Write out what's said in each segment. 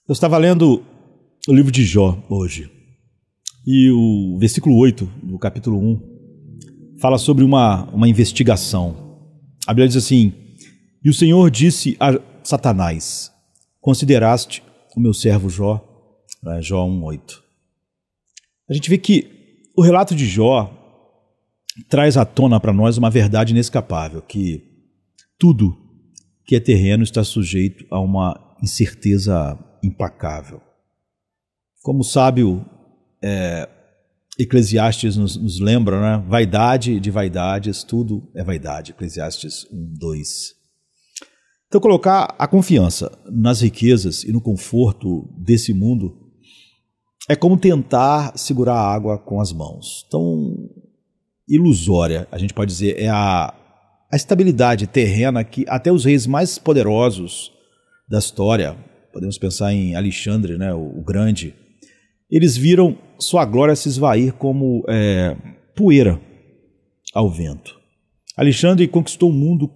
Eu estava lendo o livro de Jó hoje, e o versículo 8 do capítulo 1 fala sobre uma investigação. A Bíblia diz assim: e o Senhor disse a Satanás: consideraste o meu servo Jó? Jó 1:8. A gente vê que o relato de Jó traz à tona para nós uma verdade inescapável, que tudo que é terreno está sujeito a uma incerteza implacável. Como o sábio Eclesiastes nos lembra, né? Vaidade de vaidades, tudo é vaidade. Eclesiastes 1:2. Então, colocar a confiança nas riquezas e no conforto desse mundo é como tentar segurar a água com as mãos. Tão ilusória, a gente pode dizer, é a estabilidade terrena que até os reis mais poderosos da história, podemos pensar em Alexandre, né, o Grande, eles viram sua glória se esvair como poeira ao vento. Alexandre conquistou um mundo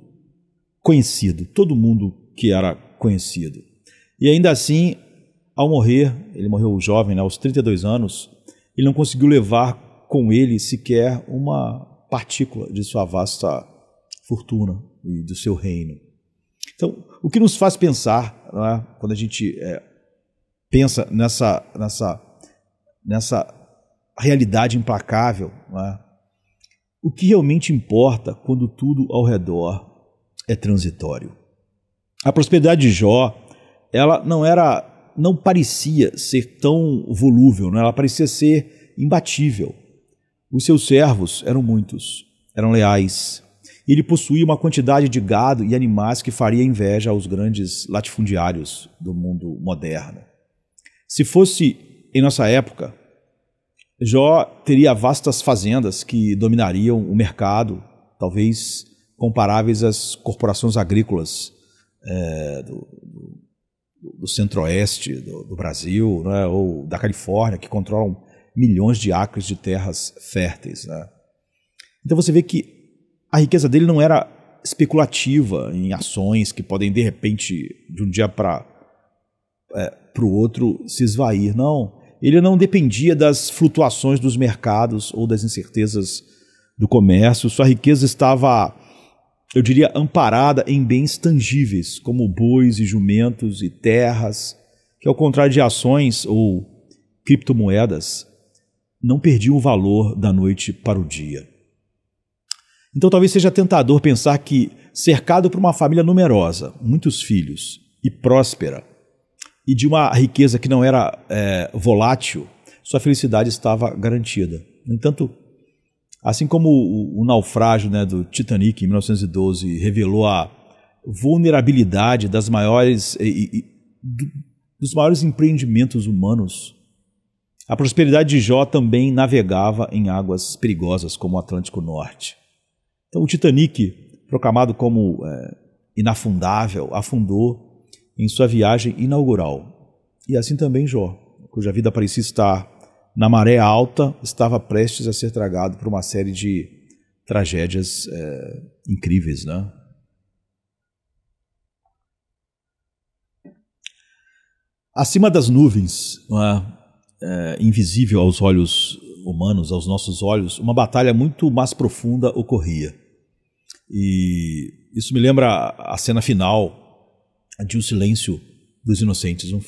conhecido, todo mundo que era conhecido. E ainda assim, ao morrer, ele morreu jovem, né, aos 32 anos, ele não conseguiu levar com ele sequer uma partícula de sua vasta fortuna e do seu reino. Então, o que nos faz pensar, né, quando a gente pensa nessa realidade implacável, né, o que realmente importa quando tudo ao redor é transitório. A prosperidade de Jó, ela não parecia ser tão volúvel, né? Ela parecia ser imbatível. Os seus servos eram muitos, eram leais. Ele possuía uma quantidade de gado e animais que faria inveja aos grandes latifundiários do mundo moderno. Se fosse em nossa época, Jó teria vastas fazendas que dominariam o mercado, talvez comparáveis às corporações agrícolas do centro-oeste do Brasil, né, ou da Califórnia, que controlam milhões de acres de terras férteis, né? Então você vê que a riqueza dele não era especulativa em ações que podem, de repente, de um dia para o outro, se esvair. Não, ele não dependia das flutuações dos mercados ou das incertezas do comércio. Sua riqueza estava, eu diria, amparada em bens tangíveis, como bois e jumentos e terras, que, ao contrário de ações ou criptomoedas, não perdiam o valor da noite para o dia. Então talvez seja tentador pensar que, cercado por uma família numerosa, muitos filhos e próspera, e de uma riqueza que não era volátil, sua felicidade estava garantida. No entanto, assim como o naufrágio, né, do Titanic em 1912 revelou a vulnerabilidade dos maiores empreendimentos humanos, a prosperidade de Jó também navegava em águas perigosas como o Atlântico Norte. Então o Titanic, proclamado como inafundável, afundou em sua viagem inaugural. E assim também Jó, cuja vida parecia estar na maré alta, estava prestes a ser tragado por uma série de tragédias incríveis, né? Acima das nuvens, invisível aos olhos humanos, aos nossos olhos, uma batalha muito mais profunda ocorria. E isso me lembra a cena final de O Silêncio dos Inocentes, um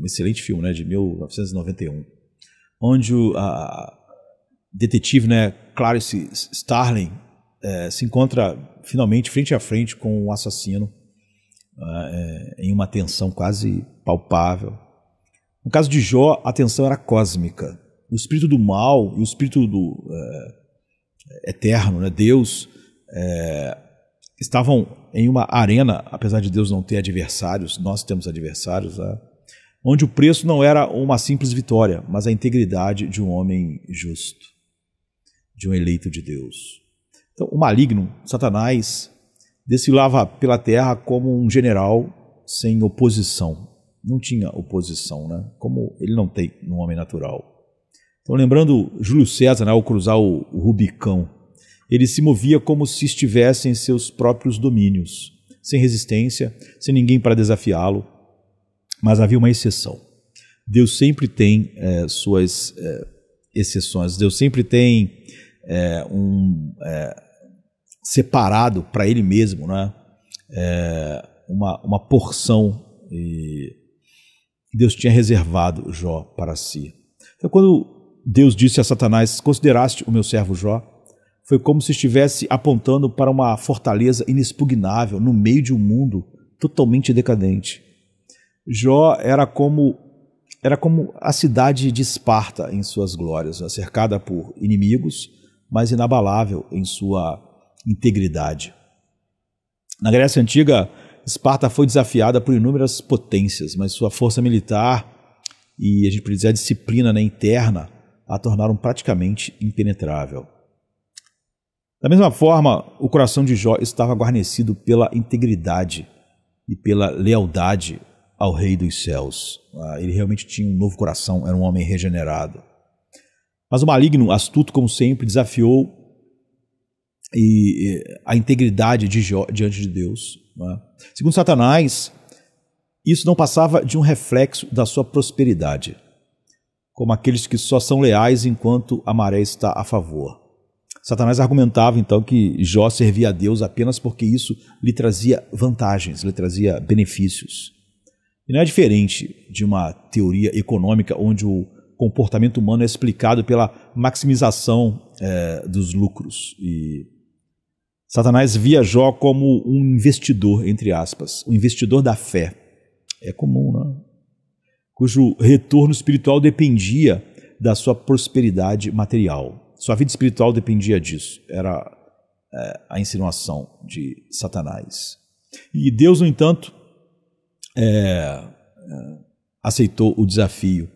excelente filme, né, de 1991, onde a detetive, né, Clarice Starling se encontra finalmente frente a frente com o assassino em uma tensão quase palpável. No caso de Jó, a tensão era cósmica. O espírito do mal e o espírito do eterno, né, Deus, estavam em uma arena, apesar de Deus não ter adversários, nós temos adversários, né, onde o preço não era uma simples vitória, mas a integridade de um homem justo, de um eleito de Deus. Então, o maligno, Satanás, desfilava pela terra como um general sem oposição. Não tinha oposição, né? Como ele não tem no homem natural. Então, lembrando Júlio César, né, ao cruzar o Rubicão, ele se movia como se estivesse em seus próprios domínios, sem resistência, sem ninguém para desafiá-lo. Mas havia uma exceção. Deus sempre tem suas exceções. Deus sempre tem separado para Ele mesmo, né? Uma porção que Deus tinha reservado Jó para si. Então, quando Deus disse a Satanás: consideraste o meu servo Jó, foi como se estivesse apontando para uma fortaleza inexpugnável no meio de um mundo totalmente decadente. Jó era como a cidade de Esparta em suas glórias, cercada por inimigos, mas inabalável em sua integridade. Na Grécia Antiga, Esparta foi desafiada por inúmeras potências, mas sua força militar e, a gente pode dizer, a disciplina, né, interna a tornaram praticamente impenetrável. Da mesma forma, o coração de Jó estava guarnecido pela integridade e pela lealdade ao Rei dos Céus. Ele realmente tinha um novo coração, era um homem regenerado. Mas o maligno, astuto como sempre, desafiou a integridade de Jó diante de Deus. Segundo Satanás, isso não passava de um reflexo da sua prosperidade, como aqueles que só são leais enquanto a maré está a favor. Satanás argumentava então que Jó servia a Deus apenas porque isso lhe trazia vantagens, lhe trazia benefícios. E não é diferente de uma teoria econômica onde o comportamento humano é explicado pela maximização dos lucros. E Satanás via Jó como um investidor, entre aspas, um investidor da fé. É comum, né? Cujo retorno espiritual dependia da sua prosperidade material. Sua vida espiritual dependia disso. Era a insinuação de Satanás. E Deus, no entanto, aceitou o desafio.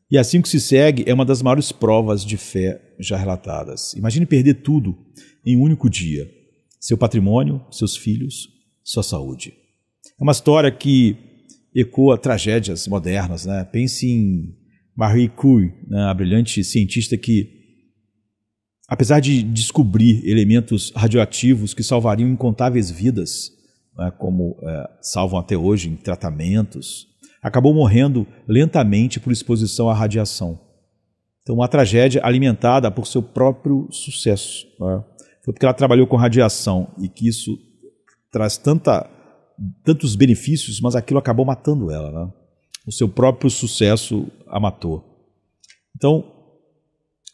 E assim que se segue é uma das maiores provas de fé já relatadas. Imagine perder tudo em um único dia. Seu patrimônio, seus filhos, sua saúde. É uma história que ecoa tragédias modernas, né? Pense em Marie Curie, né? A brilhante cientista que, apesar de descobrir elementos radioativos que salvariam incontáveis vidas, né, como salvam até hoje em tratamentos, acabou morrendo lentamente por exposição à radiação. Então, uma tragédia alimentada por seu próprio sucesso. Né? Foi porque ela trabalhou com radiação e que isso traz tantos benefícios, mas aquilo acabou matando ela. Né? O seu próprio sucesso a matou. Então,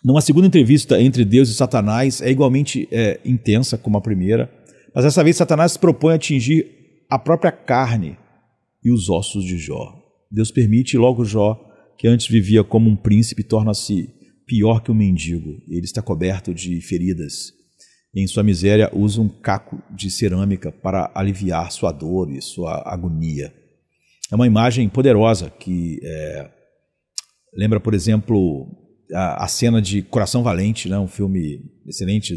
numa segunda entrevista entre Deus e Satanás, é igualmente intensa como a primeira, mas dessa vez Satanás se propõe a atingir a própria carne e os ossos de Jó. Deus permite, e logo Jó, que antes vivia como um príncipe, torna-se pior que um mendigo. Ele está coberto de feridas. Em sua miséria, usa um caco de cerâmica para aliviar sua dor e sua agonia. É uma imagem poderosa que lembra, por exemplo, a cena de Coração Valente, né? Um filme excelente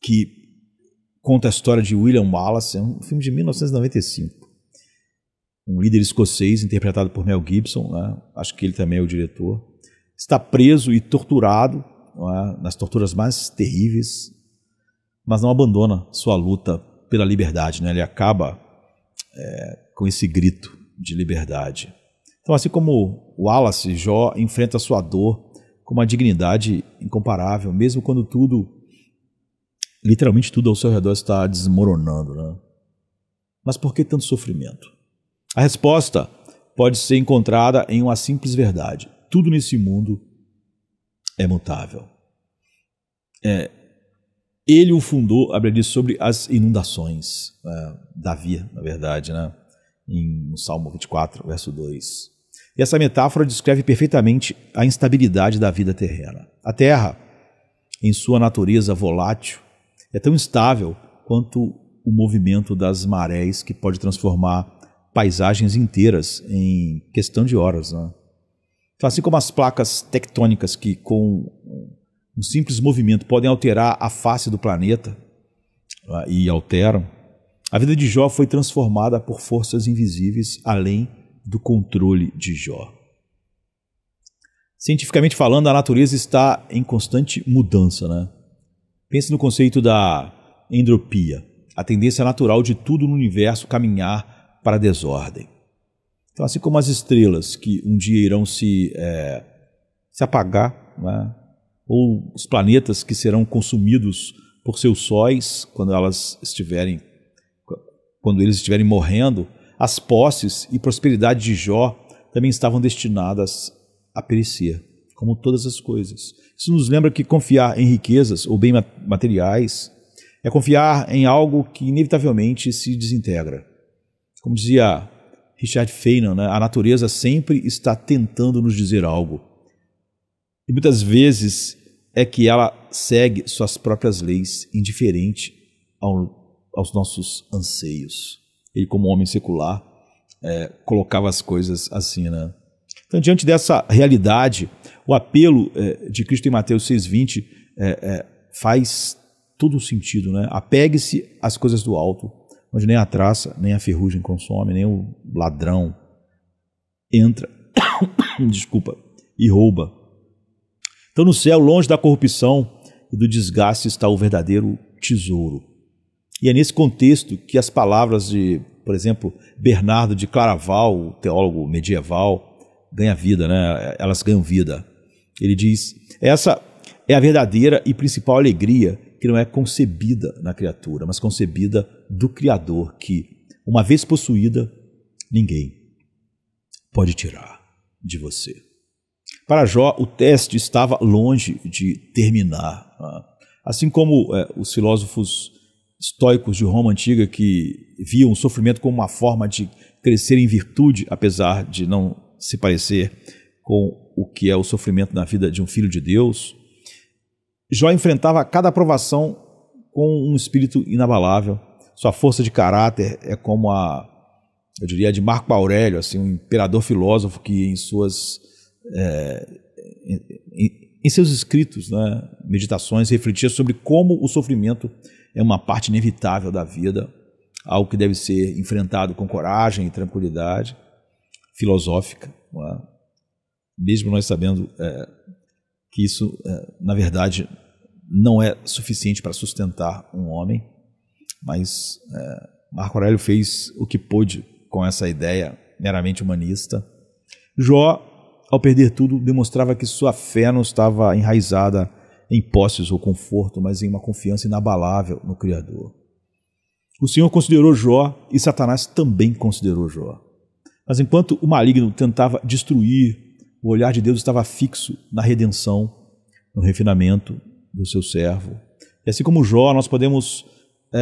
que conta a história de William Wallace. É um filme de 1995. Um líder escocês interpretado por Mel Gibson, né? Acho que ele também é o diretor. Está preso e torturado, nas torturas mais terríveis, mas não abandona sua luta pela liberdade. Né? Ele acaba com esse grito de liberdade. Então, assim como Wallace, Jó enfrenta sua dor com uma dignidade incomparável, mesmo quando literalmente tudo ao seu redor está desmoronando. Né? Mas por que tanto sofrimento? A resposta pode ser encontrada em uma simples verdade. Tudo nesse mundo é mutável. Ele o fundou, abre sobre as inundações. Davi, na verdade, né? No Salmo 24, verso 2. E essa metáfora descreve perfeitamente a instabilidade da vida terrena. A terra, em sua natureza volátil, é tão instável quanto o movimento das marés, que pode transformar paisagens inteiras em questão de horas. Né? Então, assim como as placas tectônicas que, com um simples movimento, podem alterar a face do planeta e alteram, a vida de Jó foi transformada por forças invisíveis além do controle de Jó. Cientificamente falando, a natureza está em constante mudança. Né? Pense no conceito da entropia, a tendência natural de tudo no universo caminhar para a desordem. Então, assim como as estrelas que um dia irão se apagar, né? Ou os planetas que serão consumidos por seus sóis quando eles estiverem morrendo, as posses e prosperidade de Jó também estavam destinadas a perecer, como todas as coisas. Isso nos lembra que confiar em riquezas ou bens materiais é confiar em algo que inevitavelmente se desintegra. Como dizia Richard Feynman, né? A natureza sempre está tentando nos dizer algo. E muitas vezes é que ela segue suas próprias leis, indiferente aos nossos anseios. Ele, como homem secular, colocava as coisas assim, né? Então, diante dessa realidade, o apelo de Cristo em Mateus 6,20 faz todo o sentido, né? Apegue-se às coisas do alto, onde nem a traça, nem a ferrugem consome, nem o ladrão entra e rouba. Então, no céu, longe da corrupção e do desgaste, está o verdadeiro tesouro. E é nesse contexto que as palavras de, por exemplo, Bernardo de Claraval, o teólogo medieval, ganha vida, né? Elas ganham vida. Ele diz: essa é a verdadeira e principal alegria que não é concebida na criatura, mas concebida do Criador, que, uma vez possuída, ninguém pode tirar de você. Para Jó, o teste estava longe de terminar. Assim como os filósofos estoicos de Roma antiga, que viam o sofrimento como uma forma de crescer em virtude, apesar de não se parecer com o que é o sofrimento na vida de um filho de Deus, Jó enfrentava cada provação com um espírito inabalável. Sua força de caráter é como eu diria, de Marco Aurélio, assim, um imperador filósofo que em seus escritos, né, meditações, refletia sobre como o sofrimento é uma parte inevitável da vida, algo que deve ser enfrentado com coragem e tranquilidade filosófica, não é? Mesmo nós sabendo que isso, na verdade, não é suficiente para sustentar um homem, mas Marco Aurélio fez o que pôde com essa ideia meramente humanista. Jó, ao perder tudo, demonstrava que sua fé não estava enraizada em posses ou conforto, mas em uma confiança inabalável no Criador. O Senhor considerou Jó e Satanás também considerou Jó. Mas enquanto o maligno tentava destruir, o olhar de Deus estava fixo na redenção, no refinamento do seu servo. E assim como Jó, nós podemos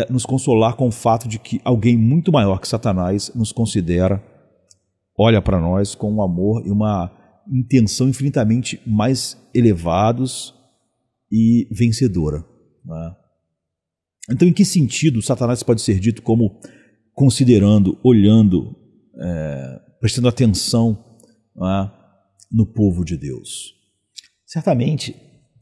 nos consolar com o fato de que alguém muito maior que Satanás nos considera, olha para nós com um amor e uma intenção infinitamente mais elevados e vencedora, né? Então, em que sentido Satanás pode ser dito como considerando, olhando, prestando atenção, né, no povo de Deus? Certamente,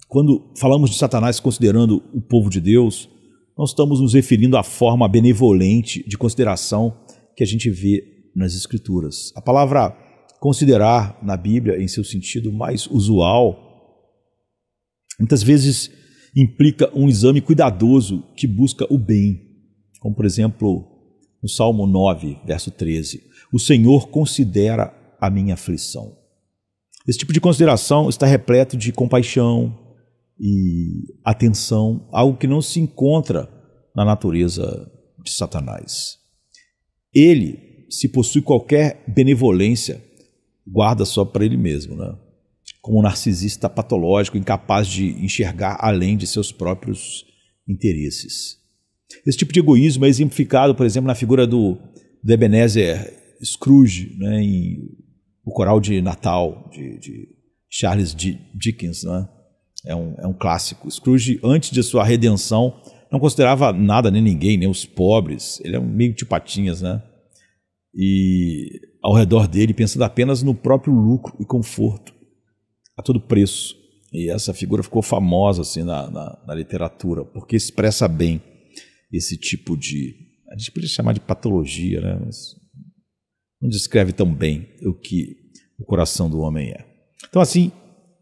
quando falamos de Satanás considerando o povo de Deus, nós estamos nos referindo à forma benevolente de consideração que a gente vê nas Escrituras. A palavra considerar na Bíblia, em seu sentido mais usual, muitas vezes implica um exame cuidadoso que busca o bem, como por exemplo no Salmo 9, verso 13, o Senhor considera a minha aflição. Esse tipo de consideração está repleto de compaixão e atenção, algo que não se encontra na natureza de Satanás. Ele, se possui qualquer benevolência, guarda só para ele mesmo, né? Como um narcisista patológico, incapaz de enxergar além de seus próprios interesses. Esse tipo de egoísmo é exemplificado, por exemplo, na figura do Ebenezer Scrooge, né, em O Coral de Natal, de Charles Dickens, né? É um clássico. Scrooge, antes de sua redenção, não considerava nada, nem ninguém, nem os pobres. Ele é um meio de patinhas, né? E ao redor dele, pensando apenas no próprio lucro e conforto, a todo preço. E essa figura ficou famosa assim, na literatura, porque expressa bem esse tipo de... A gente podia chamar de patologia, né? Mas não descreve tão bem o que o coração do homem é. Então, assim,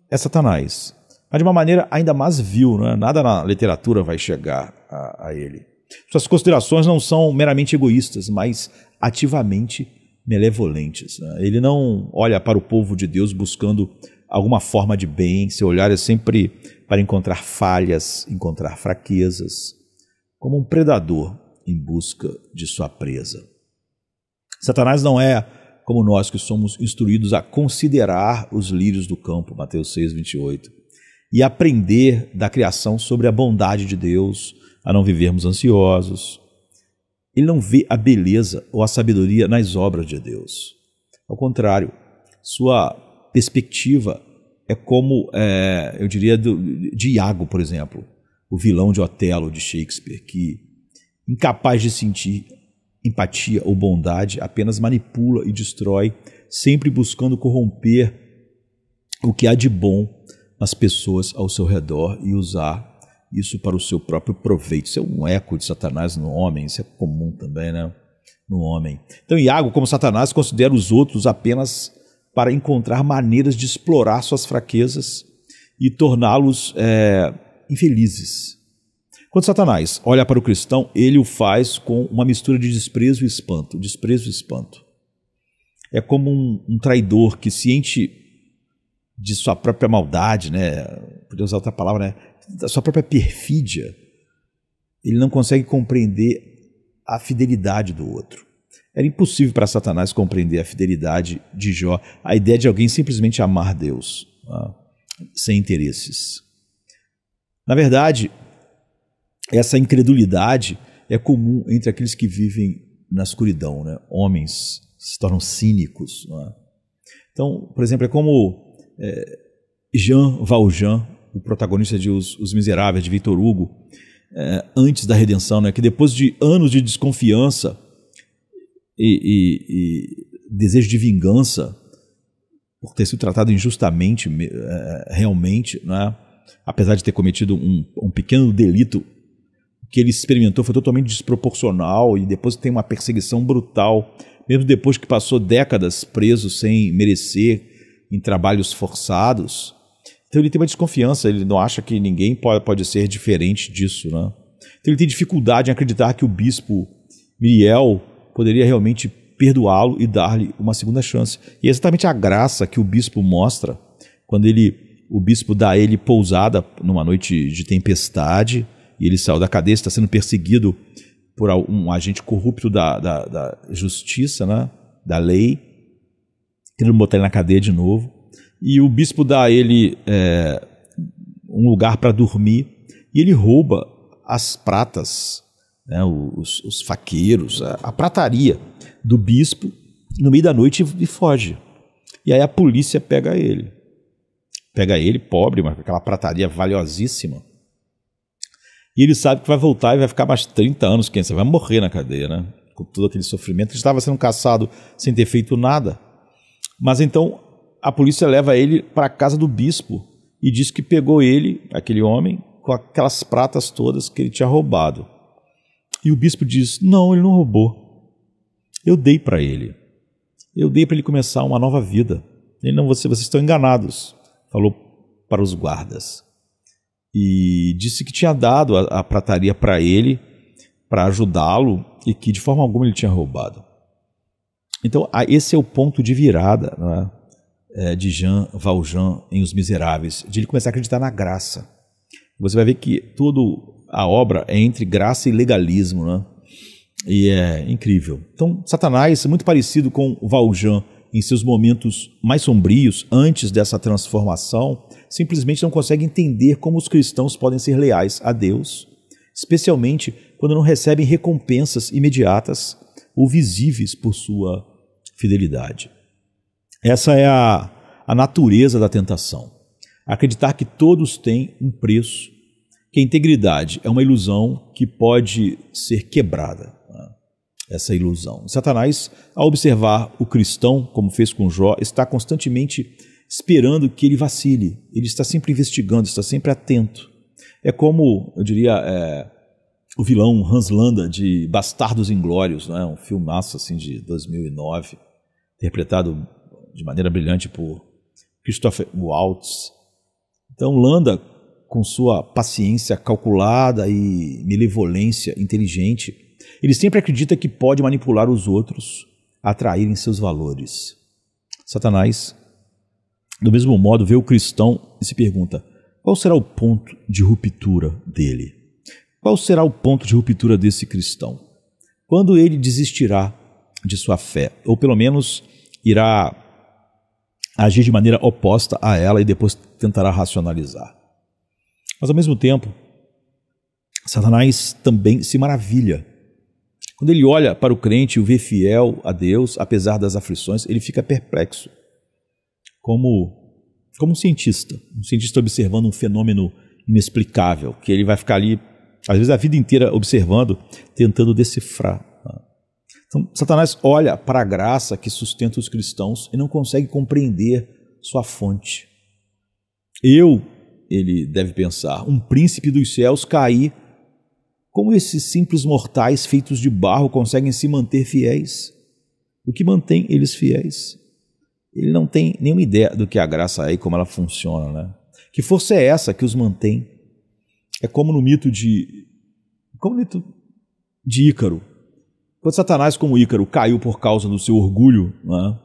é Satanás. Mas de uma maneira ainda mais vil, né? Nada na literatura vai chegar a ele. Suas considerações não são meramente egoístas, mas ativamente malevolentes, né? Ele não olha para o povo de Deus buscando alguma forma de bem, seu olhar é sempre para encontrar falhas, encontrar fraquezas, como um predador em busca de sua presa. Satanás não é como nós que somos instruídos a considerar os lírios do campo, Mateus 6, 28, e aprender da criação sobre a bondade de Deus, a não vivermos ansiosos. Ele não vê a beleza ou a sabedoria nas obras de Deus. Ao contrário, sua perspectiva é como, eu diria, de Iago, por exemplo, o vilão de Otelo de Shakespeare, que, incapaz de sentir empatia ou bondade, apenas manipula e destrói, sempre buscando corromper o que há de bom nas pessoas ao seu redor e usar isso para o seu próprio proveito. Isso é um eco de Satanás no homem, isso é comum também, né? No homem. Então Iago, como Satanás, considera os outros apenas para encontrar maneiras de explorar suas fraquezas e torná-los infelizes. Quando Satanás olha para o cristão, ele o faz com uma mistura de desprezo e espanto. Desprezo e espanto. É como um traidor que, ciente de sua própria maldade, né? Podia usar outra palavra, né? Da sua própria perfídia, ele não consegue compreender a fidelidade do outro. Era impossível para Satanás compreender a fidelidade de Jó, a ideia de alguém simplesmente amar Deus, sem interesses. Na verdade, essa incredulidade é comum entre aqueles que vivem na escuridão, né? Homens se tornam cínicos. Né? Então, por exemplo, é como Jean Valjean, o protagonista de Os Miseráveis, de Victor Hugo, antes da redenção, né? Que depois de anos de desconfiança e desejo de vingança por ter sido tratado injustamente, realmente, né? Apesar de ter cometido um pequeno delito, o que ele experimentou foi totalmente desproporcional e depois tem uma perseguição brutal, mesmo depois que passou décadas preso sem merecer, em trabalhos forçados. Então ele tem uma desconfiança, ele não acha que ninguém pode ser diferente disso, né? Então ele tem dificuldade em acreditar que o bispo Miriel poderia realmente perdoá-lo e dar-lhe uma segunda chance. E é exatamente a graça que o bispo mostra quando o bispo dá a ele pousada numa noite de tempestade e ele saiu da cadeia, está sendo perseguido por um agente corrupto da justiça, né? Da lei, querendo botar ele na cadeia de novo. E o bispo dá a ele um lugar para dormir e ele rouba as pratas, né, os faqueiros, a prataria do bispo no meio da noite e foge. E aí a polícia pega ele. Pega ele, pobre, mas com aquela prataria valiosíssima. E ele sabe que vai voltar e vai ficar mais 30 anos, quem sabe, vai morrer na cadeia, né? Com todo aquele sofrimento. Ele estava sendo caçado sem ter feito nada. Mas então a polícia leva ele para a casa do bispo e diz que pegou ele, aquele homem, com aquelas pratas todas que ele tinha roubado. E o bispo diz, não, ele não roubou. Eu dei para ele. Eu dei para ele começar uma nova vida. Ele não, vocês estão enganados, falou para os guardas. E disse que tinha dado a prataria para ele, para ajudá-lo, e que de forma alguma ele tinha roubado. Então, esse é o ponto de virada, não é? De Jean Valjean em Os Miseráveis, de ele começar a acreditar na graça. Você vai ver que toda a obra é entre graça e legalismo, né? E é incrível. Então, Satanás, muito parecido com Valjean em seus momentos mais sombrios, antes dessa transformação, simplesmente não consegue entender como os cristãos podem ser leais a Deus, especialmente quando não recebem recompensas imediatas ou visíveis por sua fidelidade. Essa é a natureza da tentação. Acreditar que todos têm um preço, que a integridade é uma ilusão que pode ser quebrada. Essa ilusão. Satanás, ao observar o cristão, como fez com Jó, está constantemente esperando que ele vacile. Ele está sempre investigando, está sempre atento. É como, eu diria, o vilão Hans Landa de Bastardos Inglórios, né? Um filmaço assim, de 2009, interpretado de maneira brilhante por Christopher Waltz. Então Landa, com sua paciência calculada e malevolência inteligente, ele sempre acredita que pode manipular os outros atraírem seus valores. Satanás, do mesmo modo, vê o cristão e se pergunta: qual será o ponto de ruptura dele? Qual será o ponto de ruptura desse cristão? Quando ele desistirá de sua fé, ou pelo menos irá agir de maneira oposta a ela e depois tentará racionalizar. Mas ao mesmo tempo, Satanás também se maravilha. Quando ele olha para o crente e o vê fiel a Deus, apesar das aflições, ele fica perplexo. Como um cientista observando um fenômeno inexplicável, que ele vai ficar ali, às vezes, a vida inteira observando, tentando decifrar. Então, Satanás olha para a graça que sustenta os cristãos e não consegue compreender sua fonte. Ele deve pensar, um príncipe dos céus cair, como esses simples mortais feitos de barro conseguem se manter fiéis? O que mantém eles fiéis? Ele não tem nenhuma ideia do que a graça é e como ela funciona, né? Que força é essa que os mantém? É como no mito de Ícaro. Quando Satanás, como Ícaro, caiu por causa do seu orgulho, né?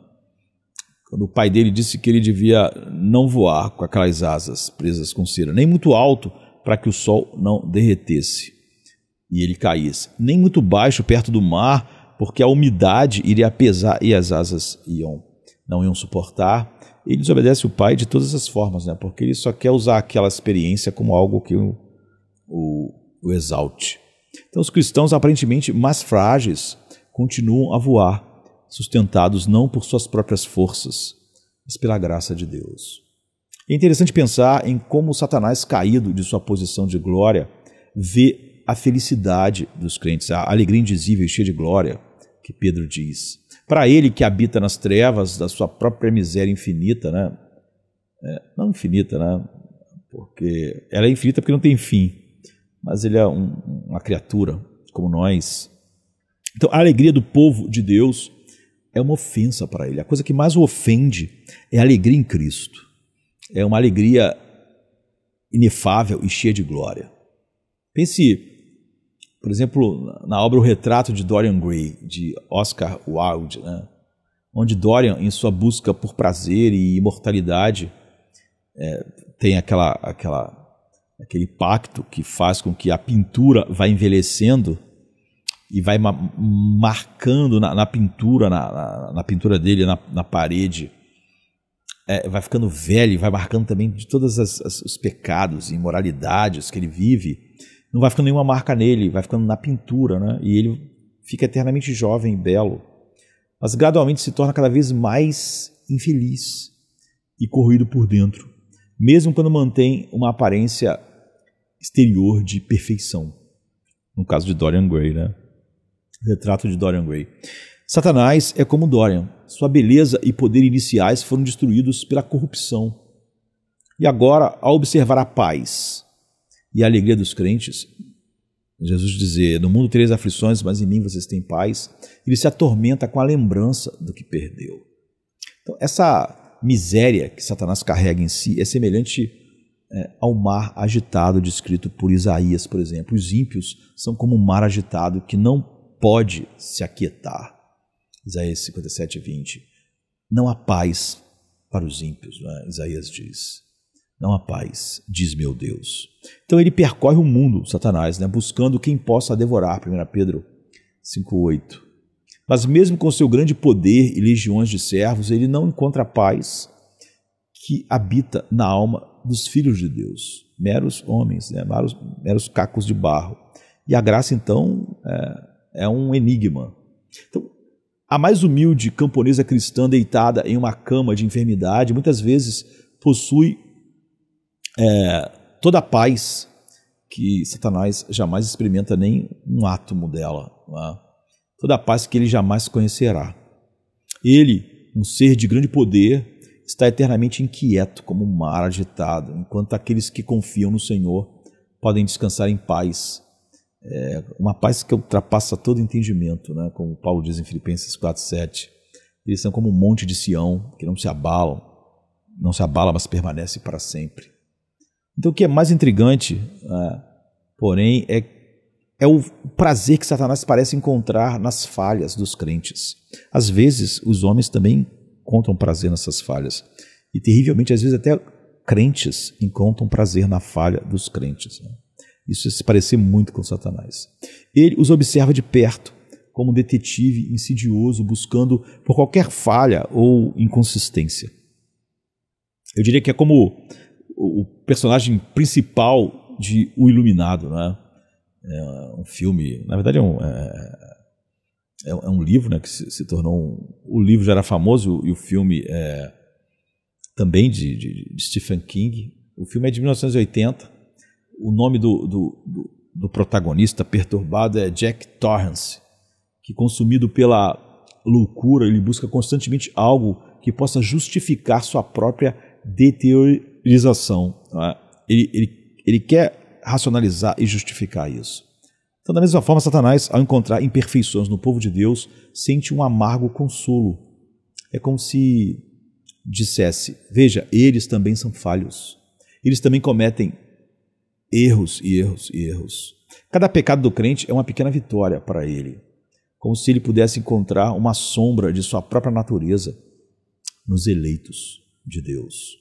Quando o pai dele disse que ele devia não voar com aquelas asas presas com cera, nem muito alto para que o sol não derretesse e ele caísse, nem muito baixo perto do mar, porque a umidade iria pesar e as asas não iam suportar. Ele desobedece o pai de todas as formas, né? Porque ele só quer usar aquela experiência como algo que o exalte. Então os cristãos aparentemente mais frágeis continuam a voar, sustentados não por suas próprias forças, mas pela graça de Deus. É interessante pensar em como Satanás, caído de sua posição de glória, vê a felicidade dos crentes, a alegria indizível e cheia de glória, que Pedro diz. Para ele que habita nas trevas da sua própria miséria infinita, né? Não infinita, né? Porque ela é infinita porque não tem fim, mas ele é uma criatura como nós. Então a alegria do povo de Deus é uma ofensa para ele. A coisa que mais o ofende é a alegria em Cristo. É uma alegria inefável e cheia de glória. Pense, por exemplo, na obra O Retrato de Dorian Gray, de Oscar Wilde, né? Onde Dorian, em sua busca por prazer e imortalidade, tem aquele pacto que faz com que a pintura vá envelhecendo e vai marcando na pintura, na pintura dele, na parede, vai ficando velho e vai marcando também de todos os pecados e imoralidades que ele vive. Não vai ficando nenhuma marca nele, vai ficando na pintura, né? E ele fica eternamente jovem e belo, mas gradualmente se torna cada vez mais infeliz e corroído por dentro, mesmo quando mantém uma aparência exterior de perfeição. No caso de Dorian Gray, né? O Retrato de Dorian Gray. Satanás é como Dorian. Sua beleza e poder iniciais foram destruídos pela corrupção. E agora, ao observar a paz e a alegria dos crentes, Jesus dizer: no mundo tereis aflições, mas em mim vocês têm paz, ele se atormenta com a lembrança do que perdeu. Então, essa miséria que Satanás carrega em si é semelhante ao mar agitado descrito por Isaías, por exemplo. Os ímpios são como um mar agitado que não pode se aquietar. Isaías 57, 20. Não há paz para os ímpios, né? Isaías diz. Não há paz, diz meu Deus. Então ele percorre o mundo, Satanás, né? Buscando quem possa devorar, 1 Pedro 5,8. Mas mesmo com seu grande poder e legiões de servos, ele não encontra a paz que habita na alma dos filhos de Deus, meros homens, né? meros cacos de barro. E a graça, então, é um enigma. Então, a mais humilde camponesa cristã deitada em uma cama de enfermidade, muitas vezes possui toda a paz que Satanás jamais experimenta nem um átomo dela, não é? Toda a paz que ele jamais conhecerá. Ele, um ser de grande poder, está eternamente inquieto como um mar agitado, enquanto aqueles que confiam no Senhor podem descansar em paz. Uma paz que ultrapassa todo entendimento, né? Como Paulo diz em Filipenses 4,7. Eles são como um monte de Sião, que não se abala, mas permanece para sempre. Então o que é mais intrigante, porém, é é o prazer que Satanás parece encontrar nas falhas dos crentes. Às vezes, os homens também encontram prazer nessas falhas. E, terrivelmente, às vezes até crentes encontram prazer na falha dos crentes. Isso se parece muito com Satanás. Ele os observa de perto, como um detetive insidioso, buscando por qualquer falha ou inconsistência. Eu diria que é como o personagem principal de O Iluminado, né? É um filme, na verdade é um livro, né, que se tornou o livro já era famoso e o filme é também de Stephen King. O filme é de 1980. O nome do protagonista perturbado é Jack Torrance, que, consumido pela loucura, ele busca constantemente algo que possa justificar sua própria deteriorização. Ele quer racionalizar e justificar isso. Então, da mesma forma, Satanás, ao encontrar imperfeições no povo de Deus, sente um amargo consolo. É como se dissesse: veja, eles também são falhos. Eles também cometem erros e erros e erros. Cada pecado do crente é uma pequena vitória para ele, como se ele pudesse encontrar uma sombra de sua própria natureza nos eleitos de Deus.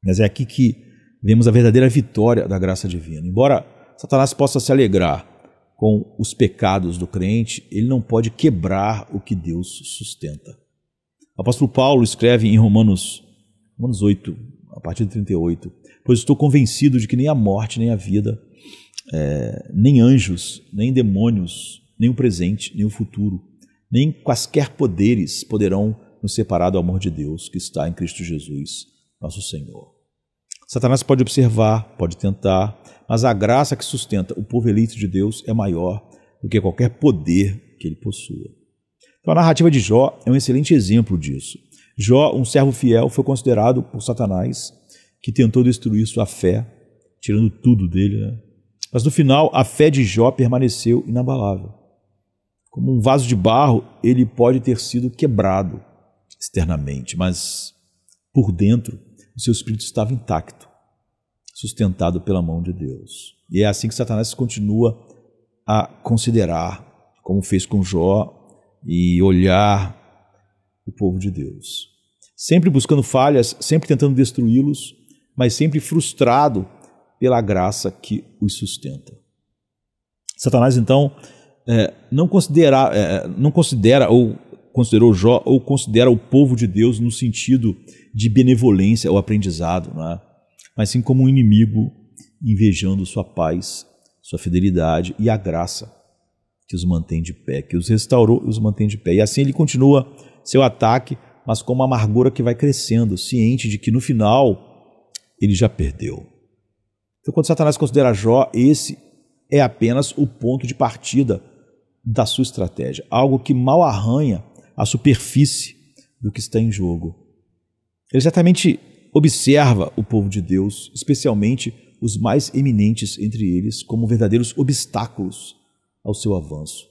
Mas é aqui que vemos a verdadeira vitória da graça divina. Embora Satanás possa se alegrar com os pecados do crente, ele não pode quebrar o que Deus sustenta. O apóstolo Paulo escreve em Romanos 8, a partir de 38, pois estou convencido de que nem a morte, nem a vida, nem anjos, nem demônios, nem o presente, nem o futuro, nem quaisquer poderes poderão nos separar do amor de Deus que está em Cristo Jesus, nosso Senhor. Satanás pode observar, pode tentar, mas a graça que sustenta o povo eleito de Deus é maior do que qualquer poder que ele possua. Então a narrativa de Jó é um excelente exemplo disso. Jó, um servo fiel, foi considerado por Satanás, que tentou destruir sua fé, tirando tudo dele, né? Mas no final, a fé de Jó permaneceu inabalável. Como um vaso de barro, ele pode ter sido quebrado externamente, mas por dentro o seu espírito estava intacto, sustentado pela mão de Deus. E é assim que Satanás continua a considerar, como fez com Jó, e olhar o povo de Deus. Sempre buscando falhas, sempre tentando destruí-los, mas sempre frustrado pela graça que os sustenta. Satanás, então, não considerou Jó ou considera o povo de Deus no sentido de benevolência ou aprendizado, não é? Mas sim como um inimigo, invejando sua paz, sua fidelidade e a graça que os mantém de pé, que os restaurou e os mantém de pé. E assim ele continua seu ataque, mas com uma amargura que vai crescendo, ciente de que no final ele já perdeu. Então, quando Satanás considera Jó, esse é apenas o ponto de partida da sua estratégia, algo que mal arranha a superfície do que está em jogo. Ele exatamente observa o povo de Deus, especialmente os mais eminentes entre eles, como verdadeiros obstáculos ao seu avanço.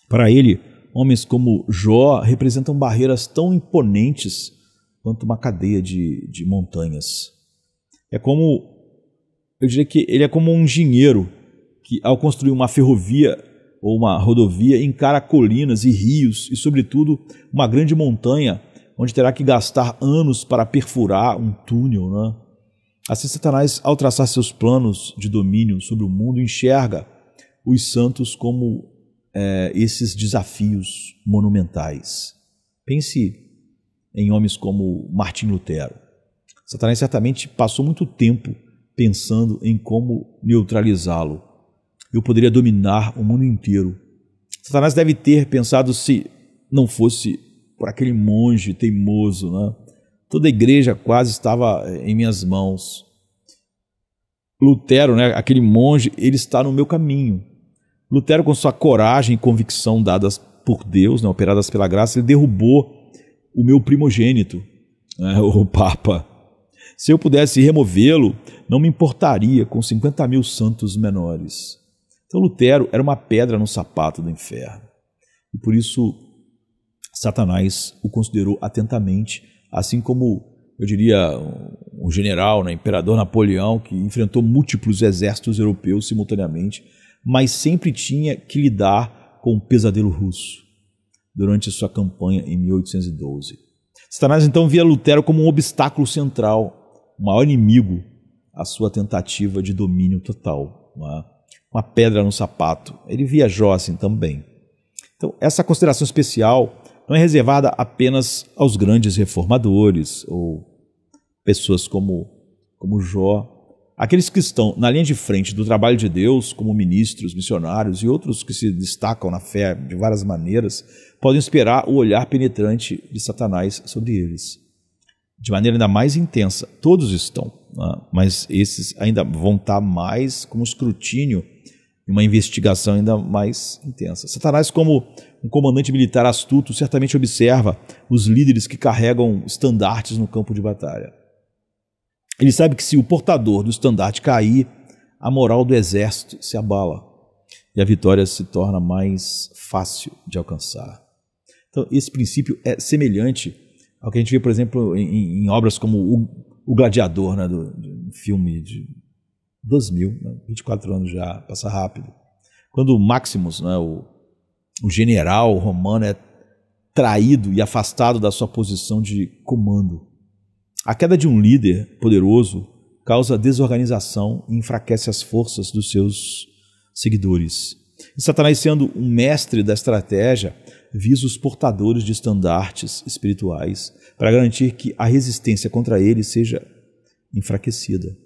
Para ele, homens como Jó representam barreiras tão imponentes quanto uma cadeia de montanhas. Eu diria que ele é como um engenheiro que, ao construir uma ferrovia ou uma rodovia, encara colinas e rios e, sobretudo, uma grande montanha onde terá que gastar anos para perfurar um túnel, né? Assim, Satanás, ao traçar seus planos de domínio sobre o mundo, enxerga os santos como esses desafios monumentais. Pense em homens como Martim Lutero. Satanás certamente passou muito tempo pensando em como neutralizá-lo. Eu poderia dominar o mundo inteiro. Satanás deve ter pensado, se não fosse por aquele monge teimoso, né? Toda a igreja quase estava em minhas mãos. Lutero, né? Aquele monge, ele está no meu caminho. Lutero, com sua coragem e convicção dadas por Deus, né? Operadas pela graça, ele derrubou o meu primogênito, né? O Papa. Se eu pudesse removê-lo, não me importaria com 50 mil santos menores. Então Lutero era uma pedra no sapato do inferno. E por isso Satanás o considerou atentamente, assim como, eu diria, um um general, né, imperador Napoleão, que enfrentou múltiplos exércitos europeus simultaneamente, mas sempre tinha que lidar com o pesadelo russo durante sua campanha em 1812. Satanás então via Lutero como um obstáculo central, o maior inimigo à sua tentativa de domínio total, uma pedra no sapato. Ele via Jó assim também. Então, essa consideração especial não é reservada apenas aos grandes reformadores ou pessoas como Jó. Aqueles que estão na linha de frente do trabalho de Deus, como ministros, missionários e outros que se destacam na fé de várias maneiras, podem esperar o olhar penetrante de Satanás sobre eles. De maneira ainda mais intensa. Todos estão, né? Mas esses ainda vão estar mais com um escrutínio e uma investigação ainda mais intensa. Satanás, como um comandante militar astuto, certamente observa os líderes que carregam estandartes no campo de batalha. Ele sabe que se o portador do estandarte cair, a moral do exército se abala e a vitória se torna mais fácil de alcançar. Então, esse princípio é semelhante ao que a gente vê, por exemplo, em obras como O Gladiador, né, do filme de 2000, né, 24 anos já, passa rápido. Quando Maximus, né, o general romano, é traído e afastado da sua posição de comando. A queda de um líder poderoso causa desorganização e enfraquece as forças dos seus seguidores. E Satanás, sendo um mestre da estratégia, visa os portadores de estandartes espirituais para garantir que a resistência contra ele seja enfraquecida.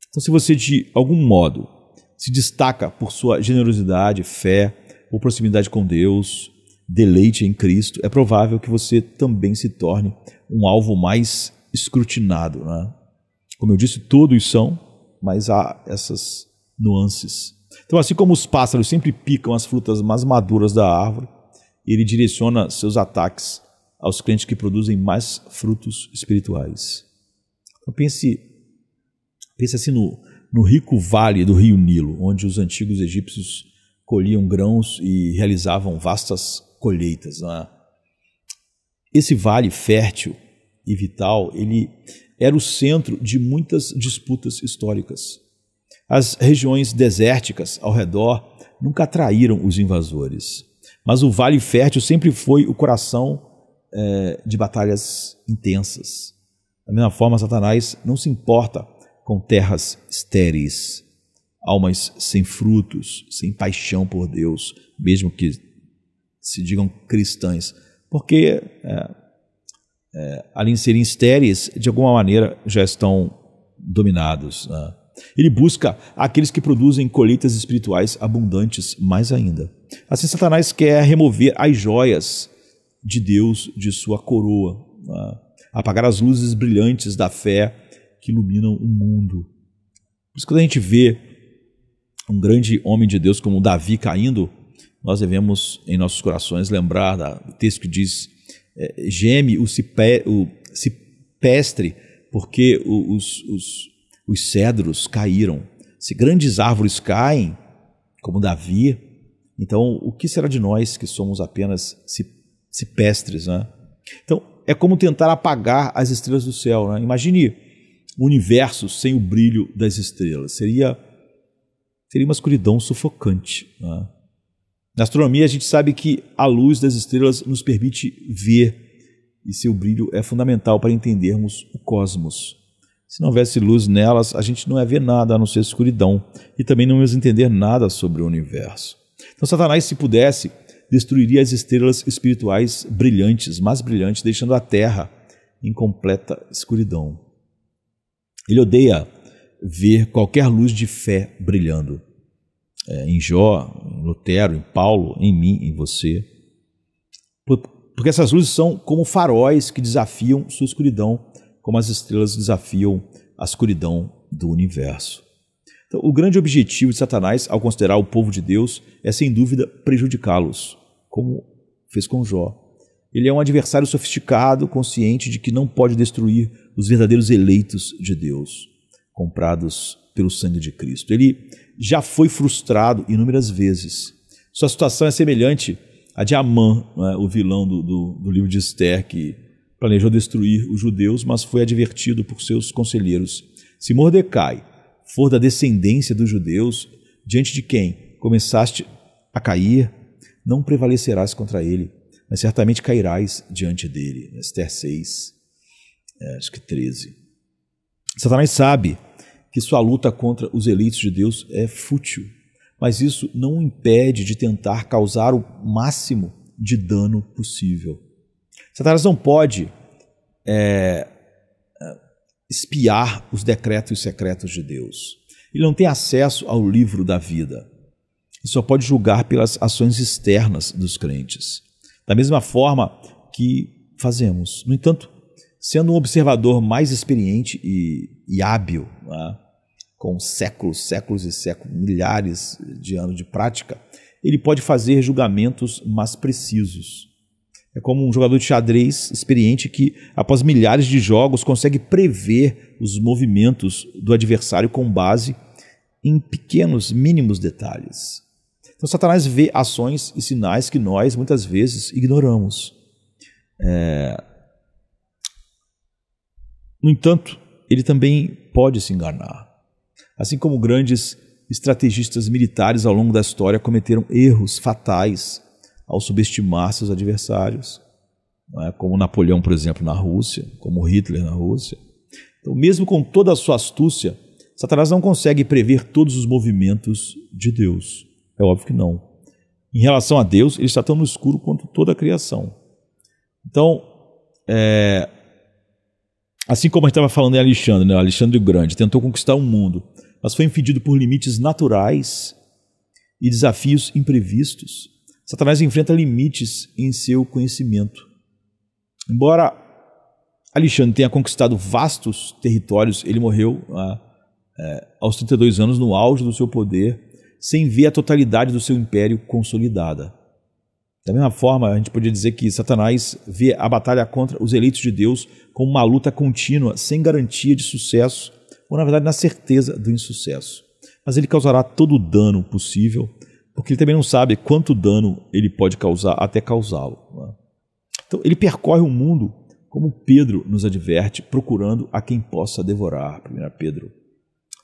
Então, se você de algum modo se destaca por sua generosidade, fé ou proximidade com Deus, deleite em Cristo, é provável que você também se torne um alvo mais escrutinado, né? Como eu disse, todos são, mas há essas nuances. Então, assim como os pássaros sempre picam as frutas mais maduras da árvore, ele direciona seus ataques aos crentes que produzem mais frutos espirituais. Então, pense assim no rico vale do rio Nilo, onde os antigos egípcios colhiam grãos e realizavam vastas colheitas, né? Esse vale fértil e vital, ele era o centro de muitas disputas históricas. As regiões desérticas ao redor nunca atraíram os invasores, mas o Vale Fértil sempre foi o coração de batalhas intensas. Da mesma forma, Satanás não se importa com terras estéreis, almas sem frutos, sem paixão por Deus, mesmo que se digam cristãs, porque além de serem estéreis, de alguma maneira já estão dominados, né? Ele busca aqueles que produzem colheitas espirituais abundantes mais ainda. Assim, Satanás quer remover as joias de Deus de sua coroa, né? Apagar as luzes brilhantes da fé que iluminam o mundo. Por isso, quando a gente vê um grande homem de Deus como Davi caindo, nós devemos em nossos corações lembrar do texto que diz: geme o cipestre, porque os cedros caíram. Se grandes árvores caem, como Davi, então o que será de nós que somos apenas cipestres, né? Então, é como tentar apagar as estrelas do céu, né? Imagine o universo sem o brilho das estrelas. Seria uma escuridão sufocante, né? Na astronomia, a gente sabe que a luz das estrelas nos permite ver, e seu brilho é fundamental para entendermos o cosmos. Se não houvesse luz nelas, a gente não ia ver nada a não ser escuridão, e também não ia entender nada sobre o universo. Então, Satanás, se pudesse, destruiria as estrelas espirituais brilhantes, mais brilhantes, deixando a Terra em completa escuridão. Ele odeia ver qualquer luz de fé brilhando. Em Jó, em Lutero, em Paulo, em mim, em você. Porque essas luzes são como faróis que desafiam sua escuridão, como as estrelas desafiam a escuridão do universo. Então, o grande objetivo de Satanás, ao considerar o povo de Deus, é sem dúvida prejudicá-los, como fez com Jó. Ele é um adversário sofisticado, consciente de que não pode destruir os verdadeiros eleitos de Deus, comprados pelo sangue de Cristo. Ele já foi frustrado inúmeras vezes. Sua situação é semelhante à de Amã, né, o vilão do livro de Esther, que planejou destruir os judeus, mas foi advertido por seus conselheiros: se Mordecai for da descendência dos judeus, diante de quem começaste a cair, não prevalecerás contra ele, mas certamente cairás diante dele. Ester 6, acho que 13. Satanás sabe que sua luta contra os eleitos de Deus é fútil, mas isso não o impede de tentar causar o máximo de dano possível. Satanás não pode espiar os decretos secretos de Deus. Ele não tem acesso ao livro da vida. Ele só pode julgar pelas ações externas dos crentes, da mesma forma que fazemos. No entanto, sendo um observador mais experiente e hábil, né, com séculos e séculos, milhares de anos de prática, ele pode fazer julgamentos mais precisos. É como um jogador de xadrez experiente que, após milhares de jogos, consegue prever os movimentos do adversário com base em pequenos, mínimos detalhes. Então, Satanás vê ações e sinais que nós, muitas vezes, ignoramos. No entanto, ele também pode se enganar. Assim como grandes estrategistas militares ao longo da história cometeram erros fatais ao subestimar seus adversários, como Napoleão, por exemplo, na Rússia, como Hitler na Rússia. Então, mesmo com toda a sua astúcia, Satanás não consegue prever todos os movimentos de Deus. É óbvio que não. Em relação a Deus, ele está tão no escuro quanto toda a criação. Então, assim como a gente estava falando em Alexandre, né? Alexandre o Grande tentou conquistar o mundo, mas foi impedido por limites naturais e desafios imprevistos. Satanás enfrenta limites em seu conhecimento. Embora Alexandre tenha conquistado vastos territórios, ele morreu aos 32 anos no auge do seu poder, sem ver a totalidade do seu império consolidada. Da mesma forma, a gente podia dizer que Satanás vê a batalha contra os eleitos de Deus como uma luta contínua, sem garantia de sucesso, ou na verdade na certeza do insucesso. Mas ele causará todo o dano possível, porque ele também não sabe quanto dano ele pode causar até causá-lo. Então ele percorre o mundo, como Pedro nos adverte, procurando a quem possa devorar. 1 Pedro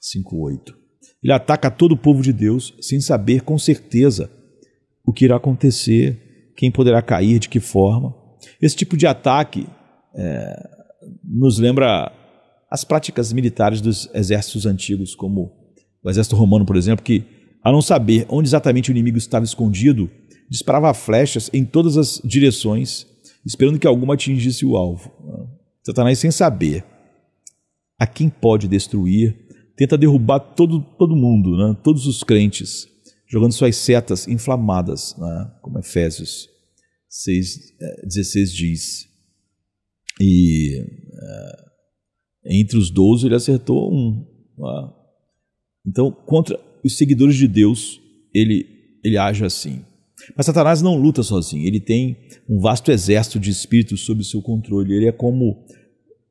5,8. Ele ataca todo o povo de Deus sem saber com certeza o que irá acontecer, quem poderá cair, de que forma. Esse tipo de ataque nos lembra as práticas militares dos exércitos antigos, como o exército romano, por exemplo, que, a não saber onde exatamente o inimigo estava escondido, disparava flechas em todas as direções, esperando que alguma atingisse o alvo. Satanás, sem saber a quem pode destruir, tenta derrubar todo mundo, né? Todos os crentes, jogando suas setas inflamadas, né? Como Efésios 6,16 diz. E entre os 12 ele acertou um. Né? Então, contra os seguidores de Deus, ele age assim. Mas Satanás não luta sozinho, ele tem um vasto exército de espíritos sob seu controle. Ele é como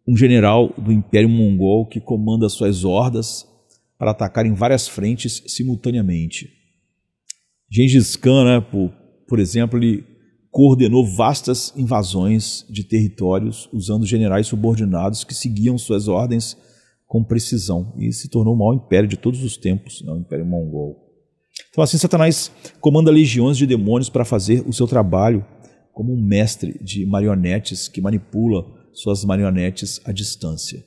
um general do Império Mongol que comanda suas hordas para atacar em várias frentes simultaneamente. Gengis Khan, né, por exemplo, ele coordenou vastas invasões de territórios usando generais subordinados que seguiam suas ordens com precisão e se tornou o maior império de todos os tempos, né, o Império Mongol. Então assim Satanás comanda legiões de demônios para fazer o seu trabalho como um mestre de marionetes que manipula suas marionetes à distância.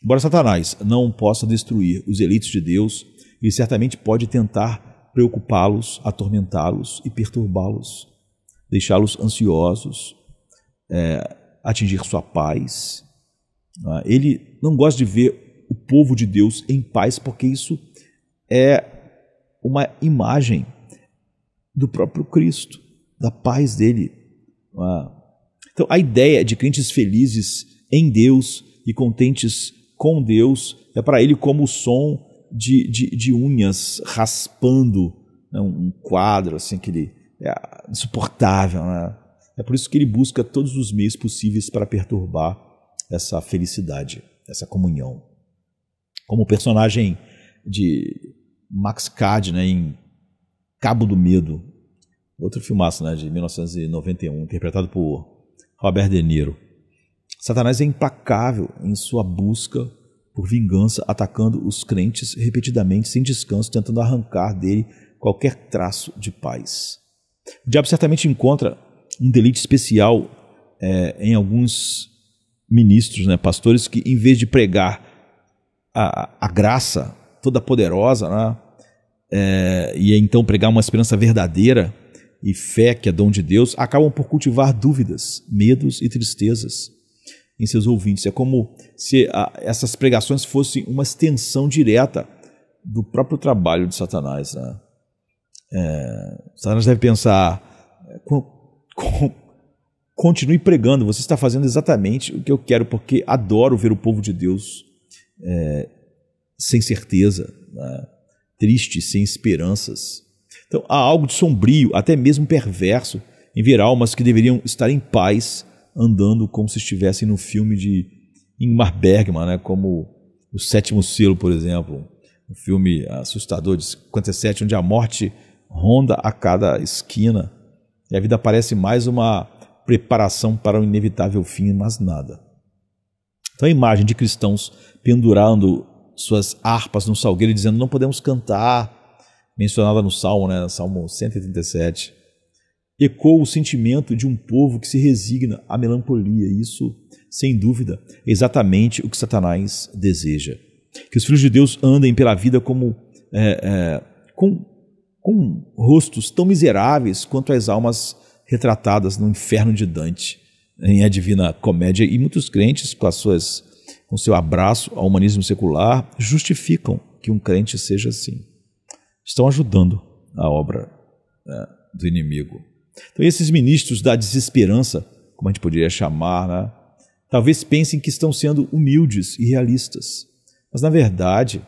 Embora Satanás não possa destruir os eleitos de Deus, ele certamente pode tentar preocupá-los, atormentá-los e perturbá-los, deixá-los ansiosos, atingir sua paz. Ele não gosta de ver o povo de Deus em paz, porque isso é uma imagem do próprio Cristo, da paz dele. Então, a ideia de crentes felizes em Deus e contentes com Deus é para ele como o som de unhas raspando, né, um quadro assim, que ele é insuportável. Né? É por isso que ele busca todos os meios possíveis para perturbar essa felicidade, essa comunhão. Como o personagem de Max Cady, né, em Cabo do Medo, outro filmaço, né, de 1991, interpretado por Robert De Niro. Satanás é implacável em sua busca por vingança, atacando os crentes repetidamente, sem descanso, tentando arrancar dele qualquer traço de paz. O diabo certamente encontra um deleite especial em alguns ministros, né, pastores, que em vez de pregar a graça toda poderosa, né, e então pregar uma esperança verdadeira e fé que é dom de Deus, acabam por cultivar dúvidas, medos e tristezas em seus ouvintes. É como se essas pregações fossem uma extensão direta do próprio trabalho de Satanás, né? Satanás deve pensar: continue pregando, você está fazendo exatamente o que eu quero, porque adoro ver o povo de Deus sem certeza, né? Triste, sem esperanças. Então há algo de sombrio, até mesmo perverso, em ver almas que deveriam estar em paz, andando como se estivessem no filme de Ingmar Bergman, né? Como O Sétimo Selo, por exemplo, um filme assustador de 57, onde a morte ronda a cada esquina e a vida parece mais uma preparação para o inevitável fim, mas nada. Então a imagem de cristãos pendurando suas harpas no salgueiro, dizendo não podemos cantar, mencionada no Salmo, né? Salmo 137, ecoa o sentimento de um povo que se resigna à melancolia. Isso, sem dúvida, é exatamente o que Satanás deseja. Que os filhos de Deus andem pela vida como com rostos tão miseráveis quanto as almas retratadas no inferno de Dante, em A Divina Comédia, e muitos crentes, com seu abraço ao humanismo secular, justificam que um crente seja assim. Estão ajudando a obra do inimigo. Então esses ministros da desesperança, como a gente poderia chamar, né, talvez pensem que estão sendo humildes e realistas, mas na verdade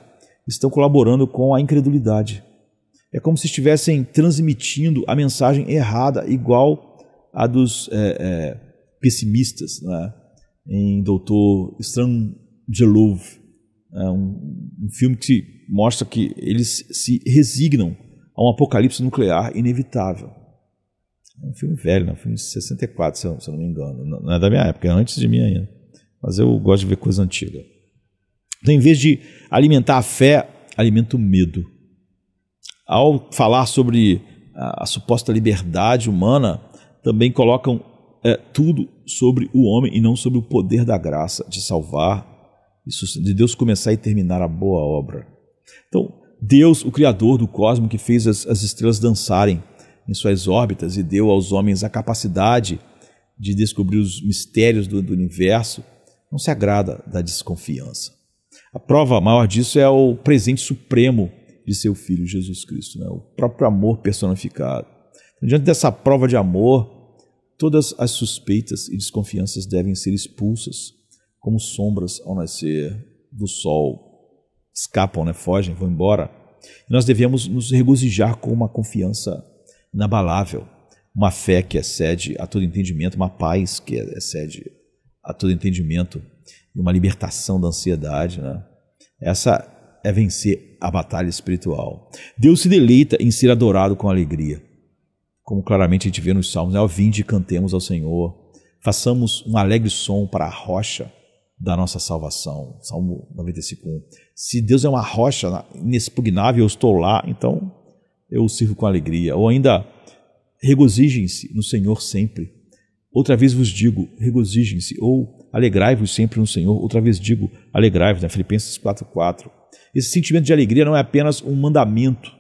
estão colaborando com a incredulidade. É como se estivessem transmitindo a mensagem errada, igual a dos pessimistas, né, em Dr. Strangelove, um filme que mostra que eles se resignam a um apocalipse nuclear inevitável. É um filme velho, né? Um filme de 64, se eu não me engano. Não é da minha época, é antes de mim ainda. Mas eu gosto de ver coisa antiga. Então, em vez de alimentar a fé, alimenta o medo. Ao falar sobre a suposta liberdade humana, também colocam tudo sobre o homem e não sobre o poder da graça de salvar, de Deus começar e terminar a boa obra. Então, Deus, o Criador do cosmos, que fez as estrelas dançarem em suas órbitas e deu aos homens a capacidade de descobrir os mistérios do universo, não se agrada da desconfiança. A prova maior disso é o presente supremo de seu Filho, Jesus Cristo, né? O próprio amor personificado. Então, diante dessa prova de amor, todas as suspeitas e desconfianças devem ser expulsas, como sombras ao nascer do sol. Escapam, né? Fogem, vão embora. E nós devemos nos regozijar com uma confiança inabalável, uma fé que excede a todo entendimento, uma paz que excede a todo entendimento, e uma libertação da ansiedade, né? Essa é vencer a batalha espiritual. Deus se deleita em ser adorado com alegria, como claramente a gente vê nos Salmos, né? Ó, vinde e cantemos ao Senhor, façamos um alegre som para a rocha da nossa salvação. Salmo 95:1. Se Deus é uma rocha inexpugnável, eu estou lá, então eu o sirvo com alegria. Ou ainda, regozijem-se no Senhor sempre. Outra vez vos digo, regozijem-se. Ou alegrai-vos sempre no Senhor. Outra vez digo, alegrai-vos, né? Filipenses 4:4. Esse sentimento de alegria não é apenas um mandamento,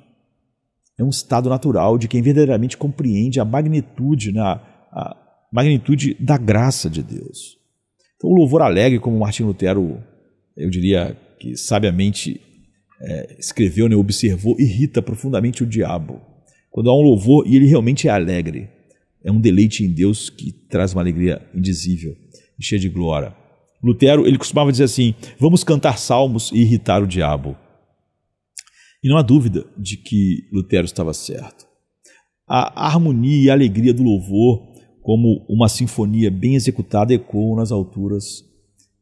é um estado natural de quem verdadeiramente compreende a magnitude, né? A magnitude da graça de Deus. Então o louvor alegre, como Martinho Lutero, eu diria que sabiamente escreveu, né, observou, irrita profundamente o diabo. Quando há um louvor e ele realmente é alegre, é um deleite em Deus que traz uma alegria indizível e cheia de glória. Lutero, ele costumava dizer assim: vamos cantar salmos e irritar o diabo. E não há dúvida de que Lutero estava certo. A harmonia e a alegria do louvor, como uma sinfonia bem executada, ecoam nas alturas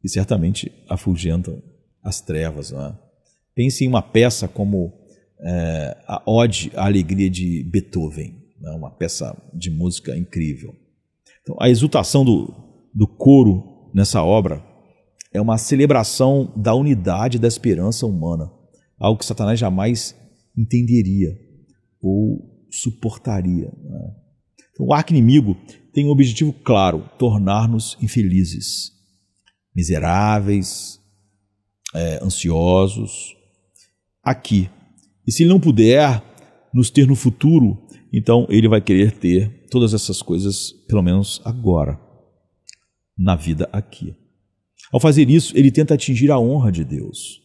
e certamente afugentam as trevas, não é? Pense em uma peça como a Ode à Alegria de Beethoven, né? Uma peça de música incrível. Então, a exultação do coro nessa obra é uma celebração da unidade da esperança humana, algo que Satanás jamais entenderia ou suportaria, né? Então, o arqui-inimigo tem um objetivo claro: tornar-nos infelizes, miseráveis, ansiosos, aqui. E se ele não puder nos ter no futuro, então ele vai querer ter todas essas coisas, pelo menos agora, na vida aqui. Ao fazer isso, ele tenta atingir a honra de Deus,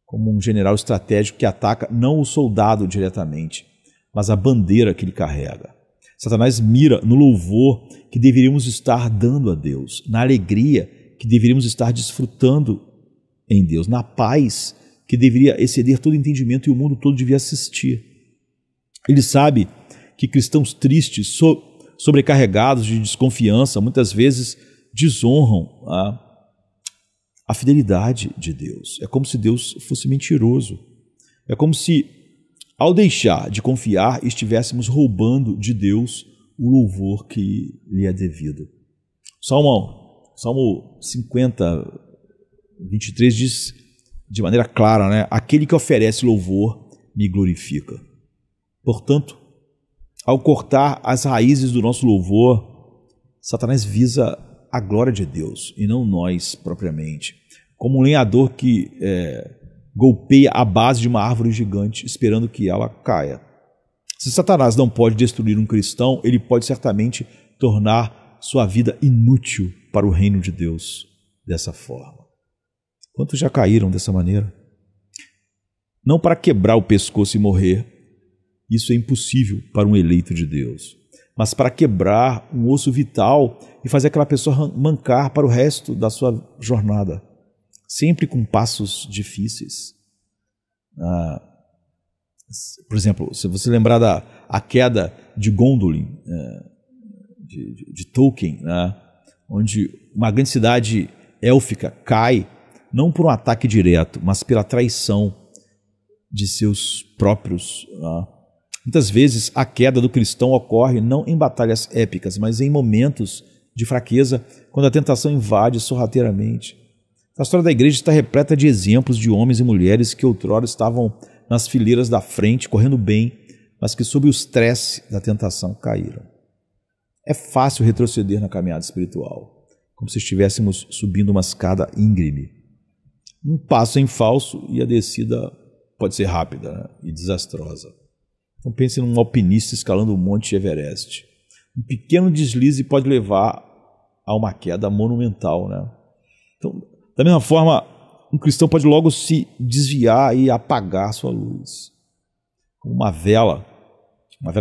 como um general estratégico que ataca não o soldado diretamente, mas a bandeira que ele carrega. Satanás mira no louvor que deveríamos estar dando a Deus, na alegria que deveríamos estar desfrutando em Deus, na paz que deveria exceder todo entendimento e o mundo todo devia assistir. Ele sabe que cristãos tristes, sobrecarregados de desconfiança, muitas vezes desonram a fidelidade de Deus. É como se Deus fosse mentiroso. É como se, ao deixar de confiar, estivéssemos roubando de Deus o louvor que lhe é devido. Salmo 50, 23 diz de maneira clara, né? Aquele que oferece louvor me glorifica. Portanto, ao cortar as raízes do nosso louvor, Satanás visa a glória de Deus e não nós propriamente. Como um lenhador que golpeia a base de uma árvore gigante esperando que ela caia. Se Satanás não pode destruir um cristão, ele pode certamente tornar sua vida inútil para o reino de Deus dessa forma. Quantos já caíram dessa maneira? Não para quebrar o pescoço e morrer, isso é impossível para um eleito de Deus, mas para quebrar um osso vital e fazer aquela pessoa mancar para o resto da sua jornada, sempre com passos difíceis. Por exemplo, se você lembrar da queda de Gondolin, de Tolkien, né, onde uma grande cidade élfica cai, não por um ataque direto, mas pela traição de seus próprios. Muitas vezes a queda do cristão ocorre não em batalhas épicas, mas em momentos de fraqueza, quando a tentação invade sorrateiramente. A história da igreja está repleta de exemplos de homens e mulheres que outrora estavam nas fileiras da frente, correndo bem, mas que sob o estresse da tentação caíram. É fácil retroceder na caminhada espiritual, como se estivéssemos subindo uma escada íngreme. Um passo em falso e a descida pode ser rápida, né, e desastrosa. Então pense num alpinista escalando o Monte Everest. Um pequeno deslize pode levar a uma queda monumental, né? Então, da mesma forma, um cristão pode logo se desviar e apagar sua luz. Como uma vela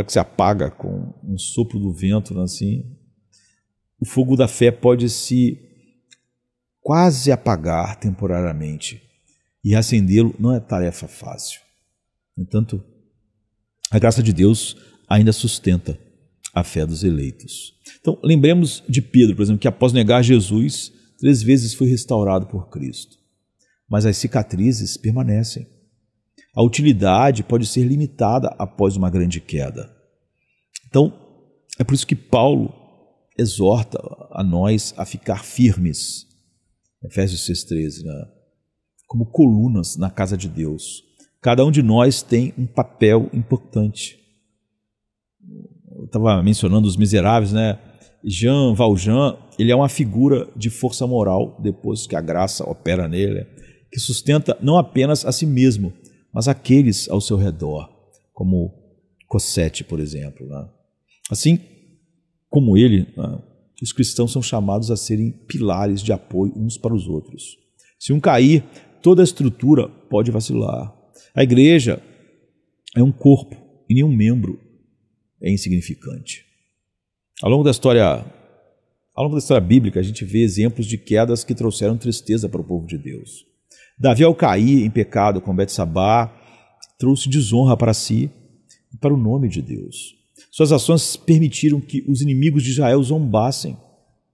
que se apaga com um sopro do vento, né, assim. O fogo da fé pode se quase apagar temporariamente, e acendê-lo não é tarefa fácil. No entanto, a graça de Deus ainda sustenta a fé dos eleitos. Então, lembremos de Pedro, por exemplo, que após negar Jesus, 3 vezes foi restaurado por Cristo. Mas as cicatrizes permanecem. A utilidade pode ser limitada após uma grande queda. Então, é por isso que Paulo exorta a nós a ficar firmes. Efésios 6,13, né? Como colunas na casa de Deus. Cada um de nós tem um papel importante. Eu estava mencionando Os Miseráveis, né? Jean Valjean, ele é uma figura de força moral, depois que a graça opera nele, que sustenta não apenas a si mesmo, mas aqueles ao seu redor, como Cosette, por exemplo, né? Assim como ele, né, os cristãos são chamados a serem pilares de apoio uns para os outros. Se um cair, toda a estrutura pode vacilar. A igreja é um corpo e nenhum membro é insignificante. Ao longo da história bíblica, a gente vê exemplos de quedas que trouxeram tristeza para o povo de Deus. Davi, ao cair em pecado com Betsabá, trouxe desonra para si e para o nome de Deus. Suas ações permitiram que os inimigos de Israel zombassem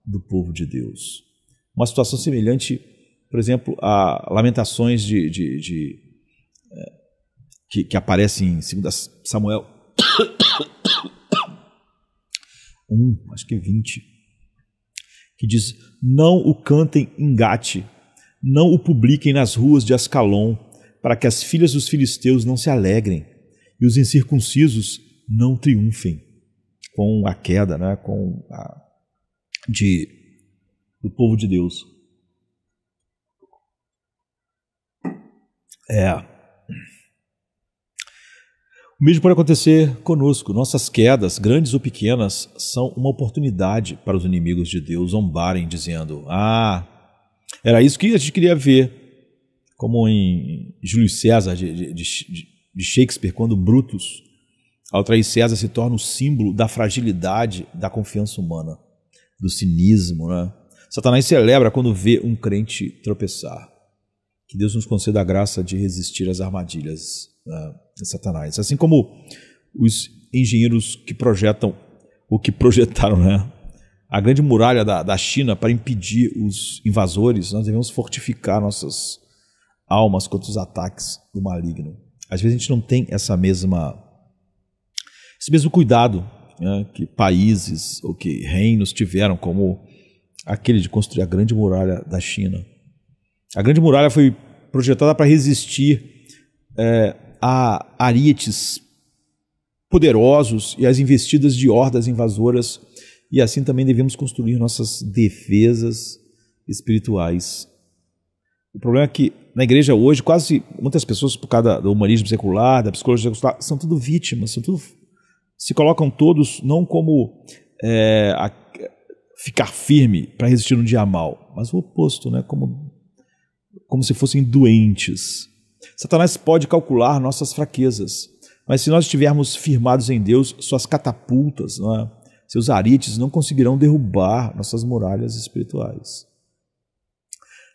do povo de Deus. Uma situação semelhante, por exemplo, a Lamentações que aparece em 2 Samuel 1, acho que 20, que diz: não o cantem em Gate, não o publiquem nas ruas de Ascalon, para que as filhas dos filisteus não se alegrem e os incircuncisos não triunfem com a queda, né, do povo de Deus. O mesmo pode acontecer conosco. Nossas quedas, grandes ou pequenas, são uma oportunidade para os inimigos de Deus zombarem, dizendo: era isso que a gente queria ver. Como em Júlio César, de Shakespeare, quando Brutus, ao trair César, se torna o símbolo da fragilidade da confiança humana, do cinismo, né? Satanás celebra quando vê um crente tropeçar. Que Deus nos conceda a graça de resistir às armadilhas de Satanás. Assim como os engenheiros que projetaram, né, a grande muralha da China para impedir os invasores, nós devemos fortificar nossas almas contra os ataques do maligno. Às vezes a gente não tem esse mesmo cuidado, né, que países ou que reinos tiveram, como aquele de construir a grande muralha da China. A grande muralha foi projetada para resistir a arietes poderosos e às investidas de hordas invasoras, e assim também devemos construir nossas defesas espirituais. O problema é que na igreja hoje, muitas pessoas, por causa do humanismo secular, da psicologia secular, são tudo vítimas, se colocam todos não como ficar firme para resistir no dia mal, mas o oposto, né? Como se fossem doentes. Satanás pode calcular nossas fraquezas, mas se nós estivermos firmados em Deus, suas catapultas, né, seus arites não conseguirão derrubar nossas muralhas espirituais.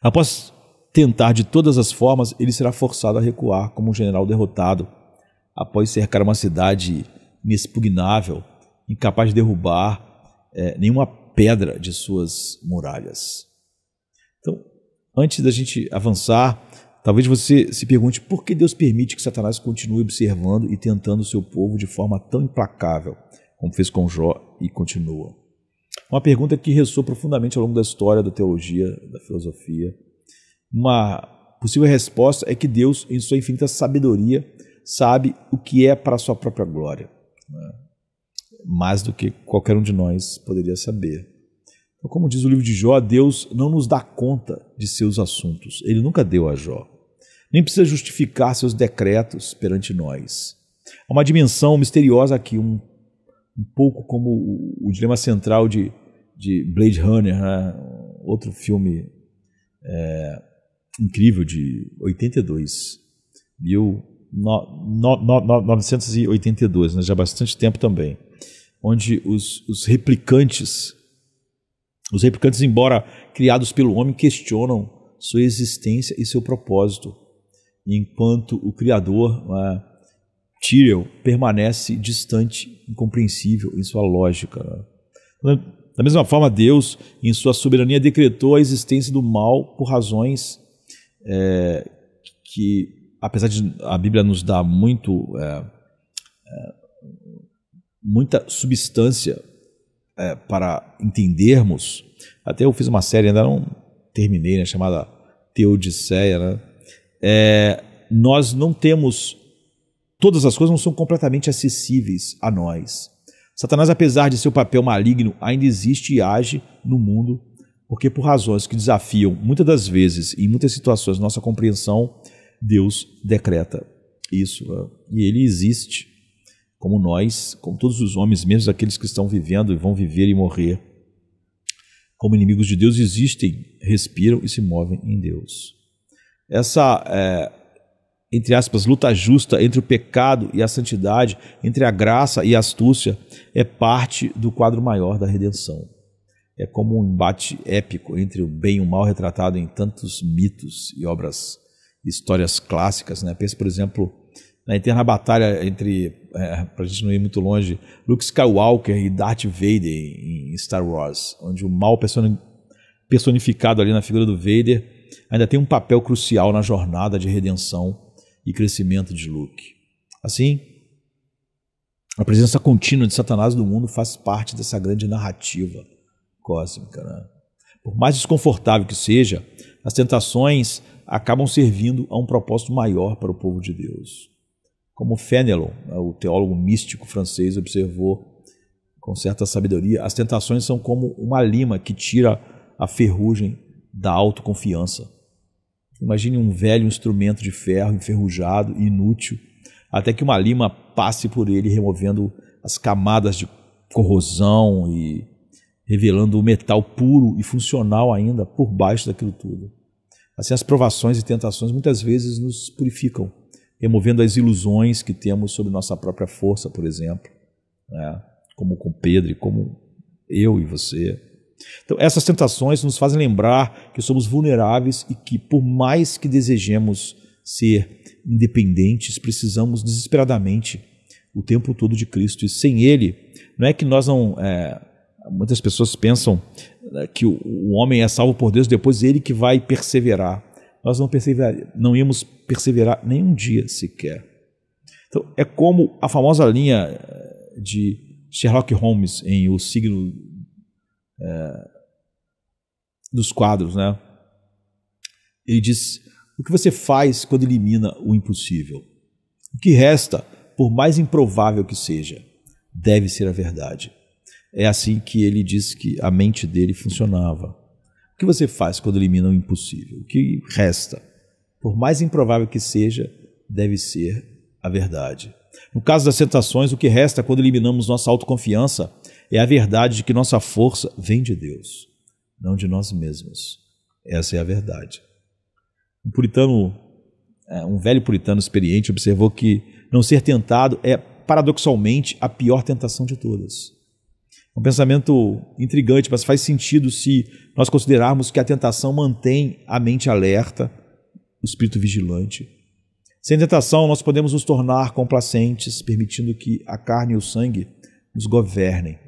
Após tentar de todas as formas, ele será forçado a recuar como um general derrotado, após cercar uma cidade inexpugnável, incapaz de derrubar nenhuma pedra de suas muralhas. Então, antes da gente avançar, talvez você se pergunte por que Deus permite que Satanás continue observando e tentando o seu povo de forma tão implacável, como fez com Jó e continua. Uma pergunta que ressoa profundamente ao longo da história da teologia, da filosofia. Uma possível resposta é que Deus, em sua infinita sabedoria, sabe o que é para a sua própria glória, né? Mais do que qualquer um de nós poderia saber. Então, como diz o livro de Jó, Deus não nos dá conta de seus assuntos. Ele nunca deu a Jó. Nem precisa justificar seus decretos perante nós. Há uma dimensão misteriosa aqui, um pouco como o dilema central de Blade Runner, né? Outro filme incrível de 82, 1982, né? Já há bastante tempo também, onde os replicantes, embora criados pelo homem, questionam sua existência e seu propósito, enquanto o Criador, Tyrell, permanece distante, incompreensível em sua lógica. Da mesma forma, Deus, em sua soberania, decretou a existência do mal por razões que, apesar de a Bíblia nos dar muita substância para entendermos. Até eu fiz uma série, ainda não terminei, né, chamada Teodiceia, né? Nós não temos, todas as coisas não são completamente acessíveis a nós. Satanás, apesar de seu papel maligno, ainda existe e age no mundo, porque por razões que desafiam, muitas das vezes, em muitas situações, nossa compreensão, Deus decreta isso, né? E ele existe, como nós, como todos os homens, mesmo aqueles que estão vivendo e vão viver e morrer, como inimigos de Deus, existem, respiram e se movem em Deus. Essa, entre aspas, luta justa entre o pecado e a santidade, entre a graça e a astúcia, é parte do quadro maior da redenção. É como um embate épico entre o bem e o mal retratado em tantos mitos e histórias clássicas, né? Pense, por exemplo, na eterna batalha entre, para a gente não ir muito longe, Luke Skywalker e Darth Vader em Star Wars, onde o mal personificado ali na figura do Vader ainda tem um papel crucial na jornada de redenção e crescimento de Luke. Assim, a presença contínua de Satanás no mundo faz parte dessa grande narrativa cósmica, né? Por mais desconfortável que seja, as tentações acabam servindo a um propósito maior para o povo de Deus. Como Fénelon, o teólogo místico francês, observou com certa sabedoria, as tentações são como uma lima que tira a ferrugem da autoconfiança. Imagine um velho instrumento de ferro enferrujado e inútil, até que uma lima passe por ele, removendo as camadas de corrosão e revelando o metal puro e funcional ainda por baixo daquilo tudo. Assim, as provações e tentações muitas vezes nos purificam, removendo as ilusões que temos sobre nossa própria força, por exemplo, né? Como com Pedro e como eu e você. Então, essas tentações nos fazem lembrar que somos vulneráveis e que, por mais que desejemos ser independentes, precisamos desesperadamente o tempo todo de Cristo. E sem Ele, não é que nós não... muitas pessoas pensam que o homem é salvo por Deus, depois Ele que vai perseverar. Nós não íamos perseverar nem um dia sequer. Então, é como a famosa linha de Sherlock Holmes em O Signo dos Quadros, né? Ele diz: o que você faz quando elimina o impossível? O que resta, por mais improvável que seja, deve ser a verdade. É assim que ele diz que a mente dele funcionava. O que você faz quando elimina o impossível? O que resta, por mais improvável que seja, deve ser a verdade. No caso das tentações, o que resta quando eliminamos nossa autoconfiança é a verdade de que nossa força vem de Deus, não de nós mesmos. Essa é a verdade. Um velho puritano experiente observou que não ser tentado é, paradoxalmente, a pior tentação de todas. É um pensamento intrigante, mas faz sentido se nós considerarmos que a tentação mantém a mente alerta, o espírito vigilante. Sem tentação, nós podemos nos tornar complacentes, permitindo que a carne e o sangue nos governem.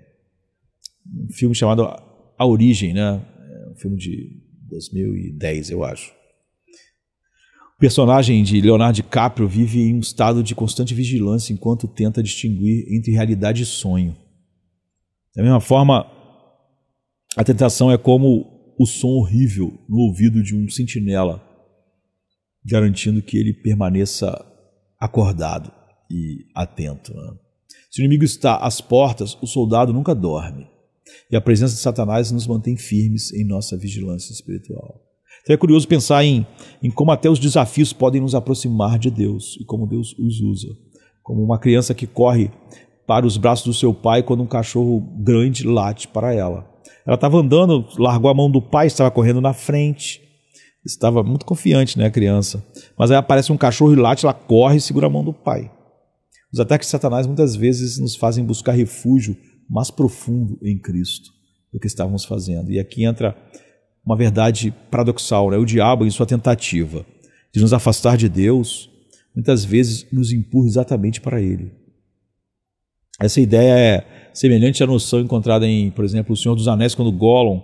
Um filme chamado A Origem, né? Um filme de 2010, eu acho. O personagem de Leonardo DiCaprio vive em um estado de constante vigilância enquanto tenta distinguir entre realidade e sonho. Da mesma forma, a tentação é como o som horrível no ouvido de um sentinela, garantindo que ele permaneça acordado e atento, né? Se o inimigo está às portas, o soldado nunca dorme. E a presença de Satanás nos mantém firmes em nossa vigilância espiritual. Então é curioso pensar em como até os desafios podem nos aproximar de Deus e como Deus os usa. Como uma criança que corre para os braços do seu pai quando um cachorro grande late para ela. Ela estava andando, largou a mão do pai, estava correndo na frente. Estava muito confiante, né, a criança. Mas aí aparece um cachorro e late, ela corre e segura a mão do pai. Os ataques de Satanás muitas vezes nos fazem buscar refúgio mais profundo em Cristo do que estávamos fazendo. E aqui entra uma verdade paradoxal, né? O diabo, em sua tentativa de nos afastar de Deus, muitas vezes nos empurra exatamente para Ele. Essa ideia é semelhante à noção encontrada em, por exemplo, O Senhor dos Anéis, quando Gollum,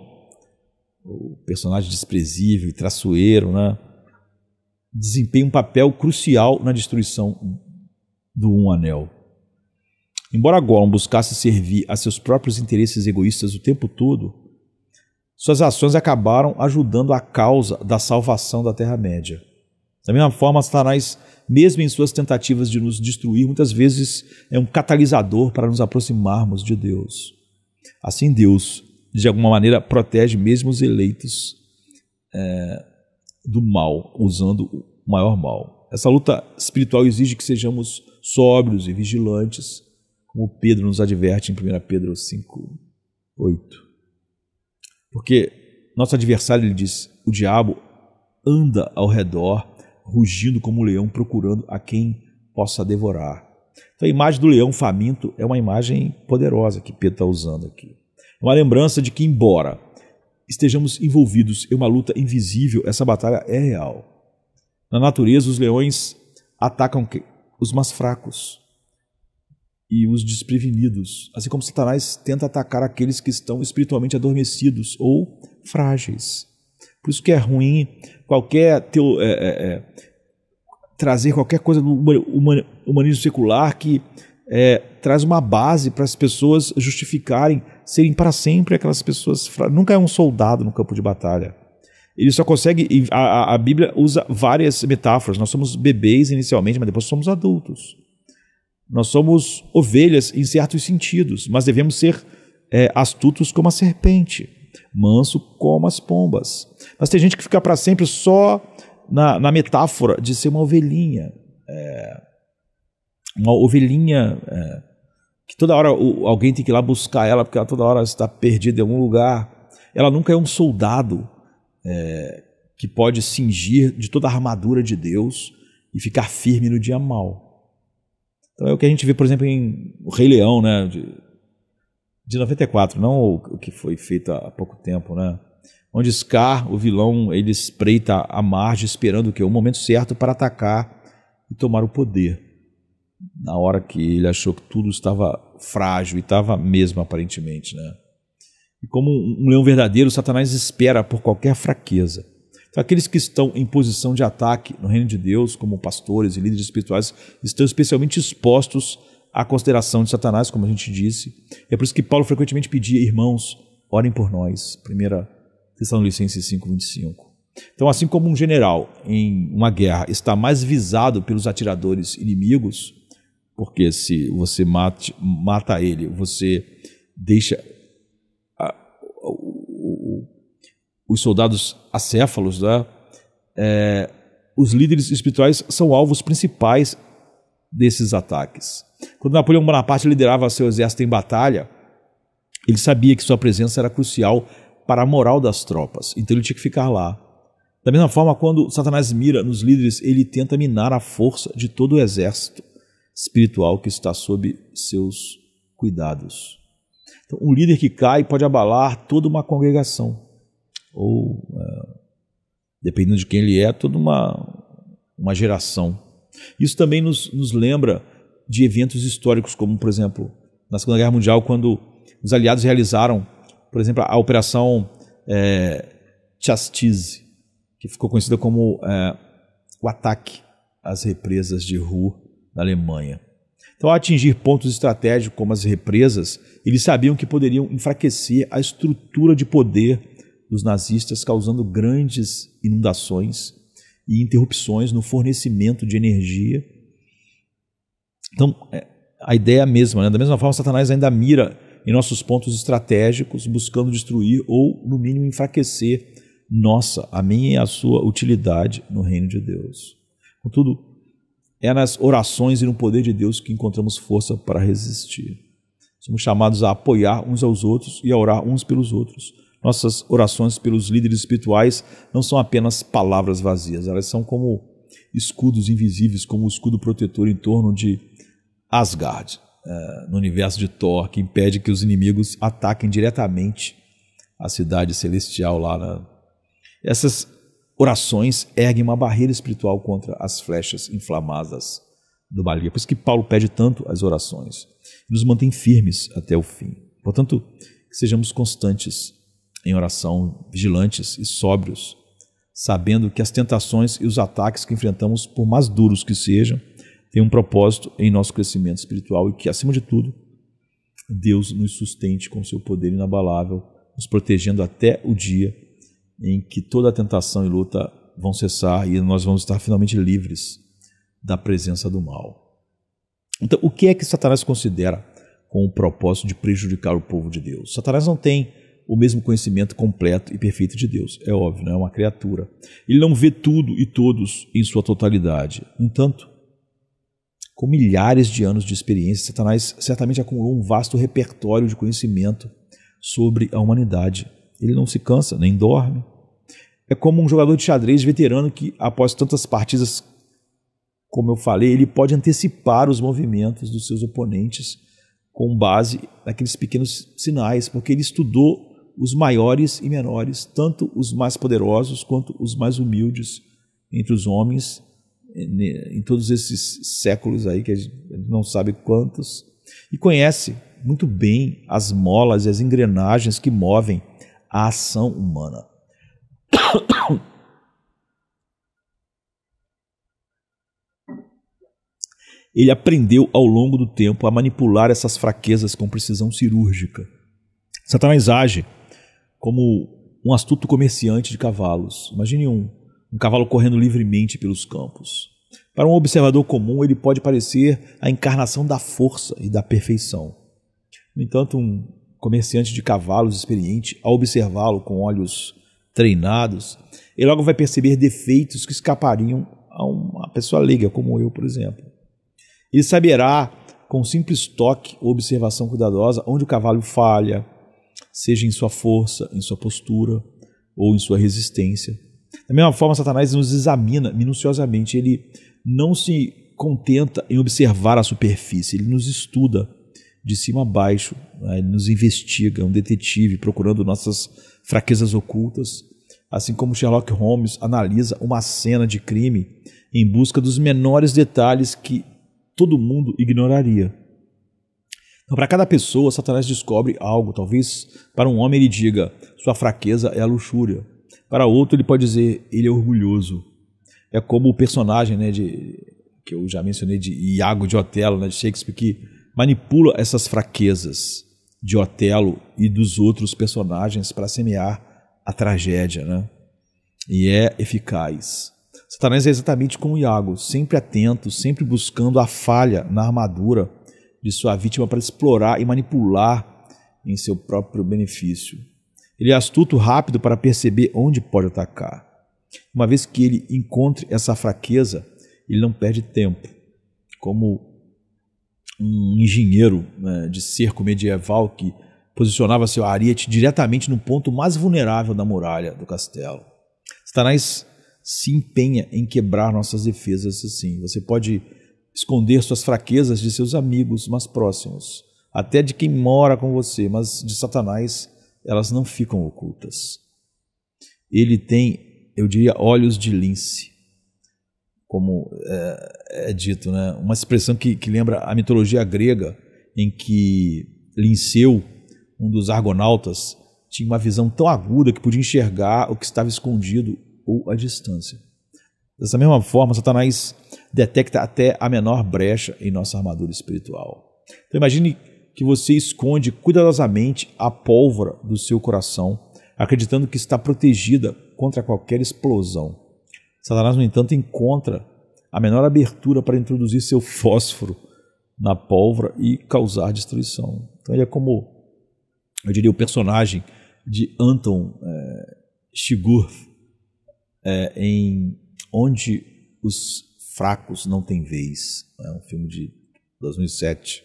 o personagem desprezível e traiçoeiro, né, desempenha um papel crucial na destruição do Um Anel. Embora Gollum buscasse servir a seus próprios interesses egoístas o tempo todo, suas ações acabaram ajudando a causa da salvação da Terra-média. Da mesma forma, Satanás, mesmo em suas tentativas de nos destruir, muitas vezes é um catalisador para nos aproximarmos de Deus. Assim, Deus, de alguma maneira, protege mesmo os eleitos do mal, usando o maior mal. Essa luta espiritual exige que sejamos sóbrios e vigilantes, como Pedro nos adverte em 1 Pedro 5:8. Porque nosso adversário, ele diz, o diabo anda ao redor, rugindo como um leão, procurando a quem possa devorar. Então a imagem do leão faminto é uma imagem poderosa que Pedro está usando aqui. É uma lembrança de que, embora estejamos envolvidos em uma luta invisível, essa batalha é real. Na natureza, os leões atacam os mais fracos e os desprevenidos, assim como Satanás tenta atacar aqueles que estão espiritualmente adormecidos ou frágeis. Por isso que é ruim trazer qualquer coisa do humanismo secular que traz uma base para as pessoas justificarem serem para sempre aquelas pessoas. Nunca é um soldado no campo de batalha. Ele só consegue. A Bíblia usa várias metáforas. Nós somos bebês inicialmente, mas depois somos adultos. Nós somos ovelhas em certos sentidos, mas devemos ser astutos como a serpente, manso como as pombas. Mas tem gente que fica para sempre só na metáfora de ser uma ovelhinha. Uma ovelhinha que toda hora alguém tem que ir lá buscar ela, porque ela toda hora está perdida em algum lugar. Ela nunca é um soldado que pode cingir de toda a armadura de Deus e ficar firme no dia mau. Então é o que a gente vê, por exemplo, em O Rei Leão, né, de 94, não o que foi feito há pouco tempo, né? Onde Scar, o vilão, ele espreita a margem esperando o momento certo para atacar e tomar o poder. Na hora que ele achou que tudo estava frágil, e estava mesmo aparentemente, né? E como um leão verdadeiro, Satanás espera por qualquer fraqueza. Então, aqueles que estão em posição de ataque no reino de Deus, como pastores e líderes espirituais, estão especialmente expostos à consideração de Satanás, como a gente disse. É por isso que Paulo frequentemente pedia: irmãos, orem por nós. 1 Tessalonicenses 5:25. Então, assim como um general em uma guerra está mais visado pelos atiradores inimigos, porque se você mata ele, você deixa os soldados acéfalos, né? Os líderes espirituais são alvos principais desses ataques. Quando Napoleão Bonaparte liderava seu exército em batalha, ele sabia que sua presença era crucial para a moral das tropas, então ele tinha que ficar lá. Da mesma forma, quando Satanás mira nos líderes, ele tenta minar a força de todo o exército espiritual que está sob seus cuidados. Então, um líder que cai pode abalar toda uma congregação, ou, dependendo de quem ele é, toda uma geração. Isso também nos lembra de eventos históricos, como, por exemplo, na Segunda Guerra Mundial, quando os aliados realizaram, por exemplo, a Operação Chastise, que ficou conhecida como o ataque às represas de Ruhr, na Alemanha. Então, ao atingir pontos estratégicos como as represas, eles sabiam que poderiam enfraquecer a estrutura de poder dos nazistas, causando grandes inundações e interrupções no fornecimento de energia. Então, a ideia é a mesma, né? Da mesma forma, Satanás ainda mira em nossos pontos estratégicos, buscando destruir ou, no mínimo, enfraquecer a minha e a sua utilidade no reino de Deus. Contudo, é nas orações e no poder de Deus que encontramos força para resistir. Somos chamados a apoiar uns aos outros e a orar uns pelos outros. Nossas orações pelos líderes espirituais não são apenas palavras vazias, elas são como escudos invisíveis, como o escudo protetor em torno de Asgard, no universo de Thor, que impede que os inimigos ataquem diretamente a cidade celestial lá. Essas orações erguem uma barreira espiritual contra as flechas inflamadas do maligno. É por isso que Paulo pede tanto as orações. E nos mantém firmes até o fim. Portanto, que sejamos constantes em oração, vigilantes e sóbrios, sabendo que as tentações e os ataques que enfrentamos, por mais duros que sejam, têm um propósito em nosso crescimento espiritual e que, acima de tudo, Deus nos sustente com seu poder inabalável, nos protegendo até o dia em que toda a tentação e luta vão cessar e nós vamos estar finalmente livres da presença do mal. Então, o que é que Satanás considera com o propósito de prejudicar o povo de Deus? Satanás não tem o mesmo conhecimento completo e perfeito de Deus, é óbvio, não é uma criatura. Ele não vê tudo e todos em sua totalidade. No entanto, com milhares de anos de experiência, Satanás certamente acumulou um vasto repertório de conhecimento sobre a humanidade. Ele não se cansa, nem dorme. É como um jogador de xadrez veterano que, após tantas partidas, como eu falei, ele pode antecipar os movimentos dos seus oponentes com base naqueles pequenos sinais, porque ele estudou os maiores e menores, tanto os mais poderosos quanto os mais humildes entre os homens, em todos esses séculos aí, que a gente não sabe quantos, e conhece muito bem as molas e as engrenagens que movem a ação humana. Ele aprendeu ao longo do tempo a manipular essas fraquezas com precisão cirúrgica. Satanás age como um astuto comerciante de cavalos. Imagine um cavalo correndo livremente pelos campos. Para um observador comum, ele pode parecer a encarnação da força e da perfeição. No entanto, um comerciante de cavalos experiente, ao observá-lo com olhos treinados, ele logo vai perceber defeitos que escapariam a uma pessoa leiga como eu, por exemplo. Ele saberá, com um simples toque ou observação cuidadosa, onde o cavalo falha, seja em sua força, em sua postura ou em sua resistência. Da mesma forma, Satanás nos examina minuciosamente. Ele não se contenta em observar a superfície, ele nos estuda de cima a baixo, né? Ele nos investiga, é um detetive procurando nossas fraquezas ocultas, assim como Sherlock Holmes analisa uma cena de crime em busca dos menores detalhes que todo mundo ignoraria. Então, para cada pessoa, Satanás descobre algo. Talvez para um homem ele diga, sua fraqueza é a luxúria. Para outro ele pode dizer, ele é orgulhoso. É como o personagem, né, que eu já mencionei, de Iago de Otelo, né, de Shakespeare, que manipula essas fraquezas de Otelo e dos outros personagens para semear a tragédia, né? E é eficaz. Satanás é exatamente como Iago, sempre atento, sempre buscando a falha na armadura de sua vítima para explorar e manipular em seu próprio benefício. Ele é astuto, rápido para perceber onde pode atacar. Uma vez que ele encontre essa fraqueza, ele não perde tempo. Como um engenheiro, né, de cerco medieval que posicionava seu ariete diretamente no ponto mais vulnerável da muralha do castelo. Satanás se empenha em quebrar nossas defesas assim. Você pode esconder suas fraquezas de seus amigos mais próximos, até de quem mora com você, mas de Satanás elas não ficam ocultas. Ele tem, eu diria, olhos de lince, como é dito, né? Uma expressão que lembra a mitologia grega, em que Linceu, um dos argonautas, tinha uma visão tão aguda que podia enxergar o que estava escondido ou à distância. Dessa mesma forma, Satanás detecta até a menor brecha em nossa armadura espiritual. Então imagine que você esconde cuidadosamente a pólvora do seu coração, acreditando que está protegida contra qualquer explosão. Satanás, no entanto, encontra a menor abertura para introduzir seu fósforo na pólvora e causar destruição. Então ele é como, eu diria, o personagem de Anton Chigurh, em Onde os Fracos Não Têm Vez. É um filme de 2007.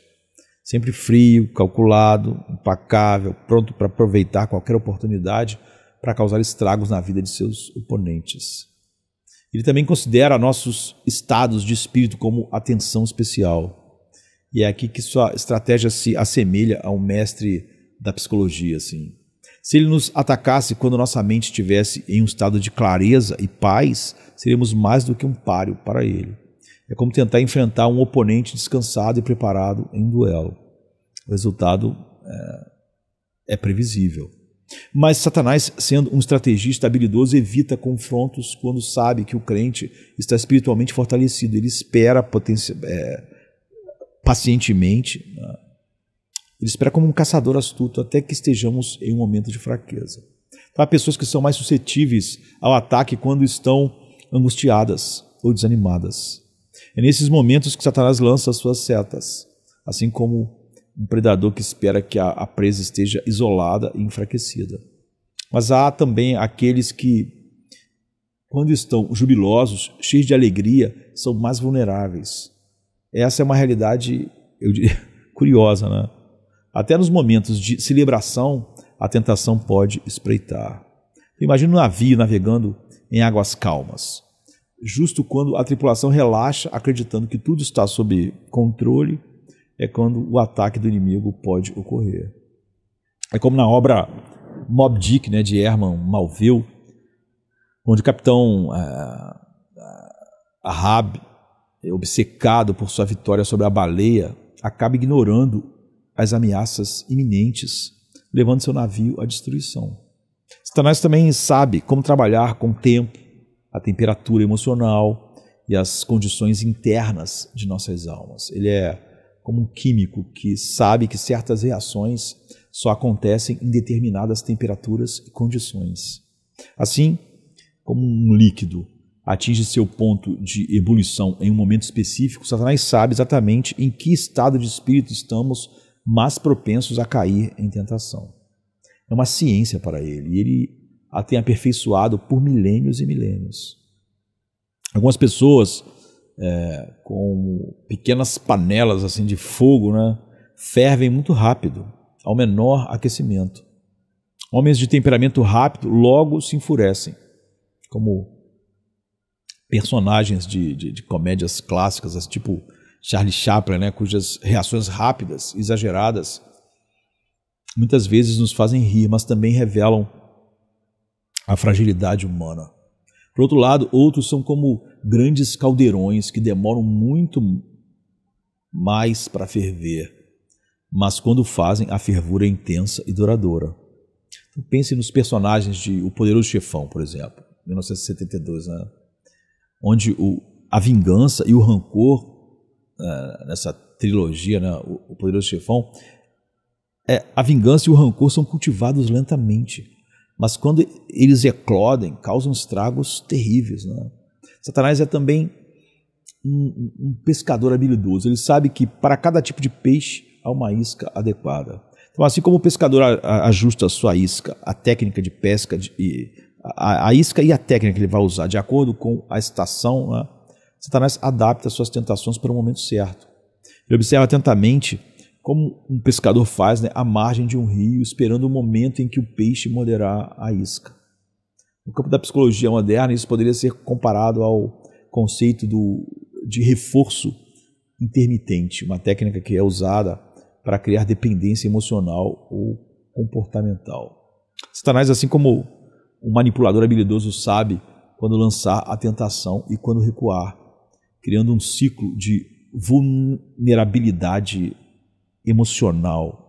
Sempre frio, calculado, impecável, pronto para aproveitar qualquer oportunidade para causar estragos na vida de seus oponentes. Ele também considera nossos estados de espírito como atenção especial. E é aqui que sua estratégia se assemelha a um mestre da psicologia, assim. Se ele nos atacasse quando nossa mente estivesse em um estado de clareza e paz, seríamos mais do que um páreo para ele. É como tentar enfrentar um oponente descansado e preparado em um duelo. O resultado é previsível. Mas Satanás, sendo um estrategista habilidoso, evita confrontos quando sabe que o crente está espiritualmente fortalecido. Ele espera pacientemente, né? Ele espera como um caçador astuto até que estejamos em um momento de fraqueza. Então, há pessoas que são mais suscetíveis ao ataque quando estão angustiadas ou desanimadas. É nesses momentos que Satanás lança as suas setas, assim como um predador que espera que a presa esteja isolada e enfraquecida. Mas há também aqueles que, quando estão jubilosos, cheios de alegria, são mais vulneráveis. Essa é uma realidade, eu diria, curiosa, né? Até nos momentos de celebração, a tentação pode espreitar. Imagina um navio navegando em águas calmas. Justo quando a tripulação relaxa, acreditando que tudo está sob controle, é quando o ataque do inimigo pode ocorrer. É como na obra Moby Dick, né, de Herman Melville, onde o capitão Ahab, obcecado por sua vitória sobre a baleia, acaba ignorando as ameaças iminentes, levando seu navio à destruição. Satanás também sabe como trabalhar com o tempo, a temperatura emocional e as condições internas de nossas almas. Ele é como um químico que sabe que certas reações só acontecem em determinadas temperaturas e condições. Assim como um líquido atinge seu ponto de ebulição em um momento específico, Satanás sabe exatamente em que estado de espírito estamos mais propensos a cair em tentação. É uma ciência para ele, e ele a tem aperfeiçoado por milênios e milênios. Algumas pessoas com pequenas panelas assim de fogo, né, fervem muito rápido, ao menor aquecimento. Homens de temperamento rápido logo se enfurecem, como personagens de comédias clássicas, tipo Charlie Chaplin, né, cujas reações rápidas, exageradas, muitas vezes nos fazem rir, mas também revelam a fragilidade humana. Por outro lado, outros são como grandes caldeirões que demoram muito mais para ferver, mas quando fazem, a fervura é intensa e duradoura. Então, pense nos personagens de O Poderoso Chefão, por exemplo, 1972, né? Onde a vingança e o rancor, nessa trilogia, né, O Poderoso Chefão, a vingança e o rancor são cultivados lentamente, mas quando eles eclodem, causam estragos terríveis, né? Satanás é também um pescador habilidoso. Ele sabe que para cada tipo de peixe há uma isca adequada. Então, assim como o pescador ajusta a sua isca, a técnica de pesca, a isca e a técnica que ele vai usar de acordo com a estação, né, Satanás adapta as suas tentações para o momento certo. Ele observa atentamente como um pescador faz, né, à margem de um rio, esperando o momento em que o peixe morderá a isca. No campo da psicologia moderna, isso poderia ser comparado ao conceito de reforço intermitente, uma técnica que é usada para criar dependência emocional ou comportamental. Satanás, assim como um manipulador habilidoso, sabe quando lançar a tentação e quando recuar, criando um ciclo de vulnerabilidade emocional.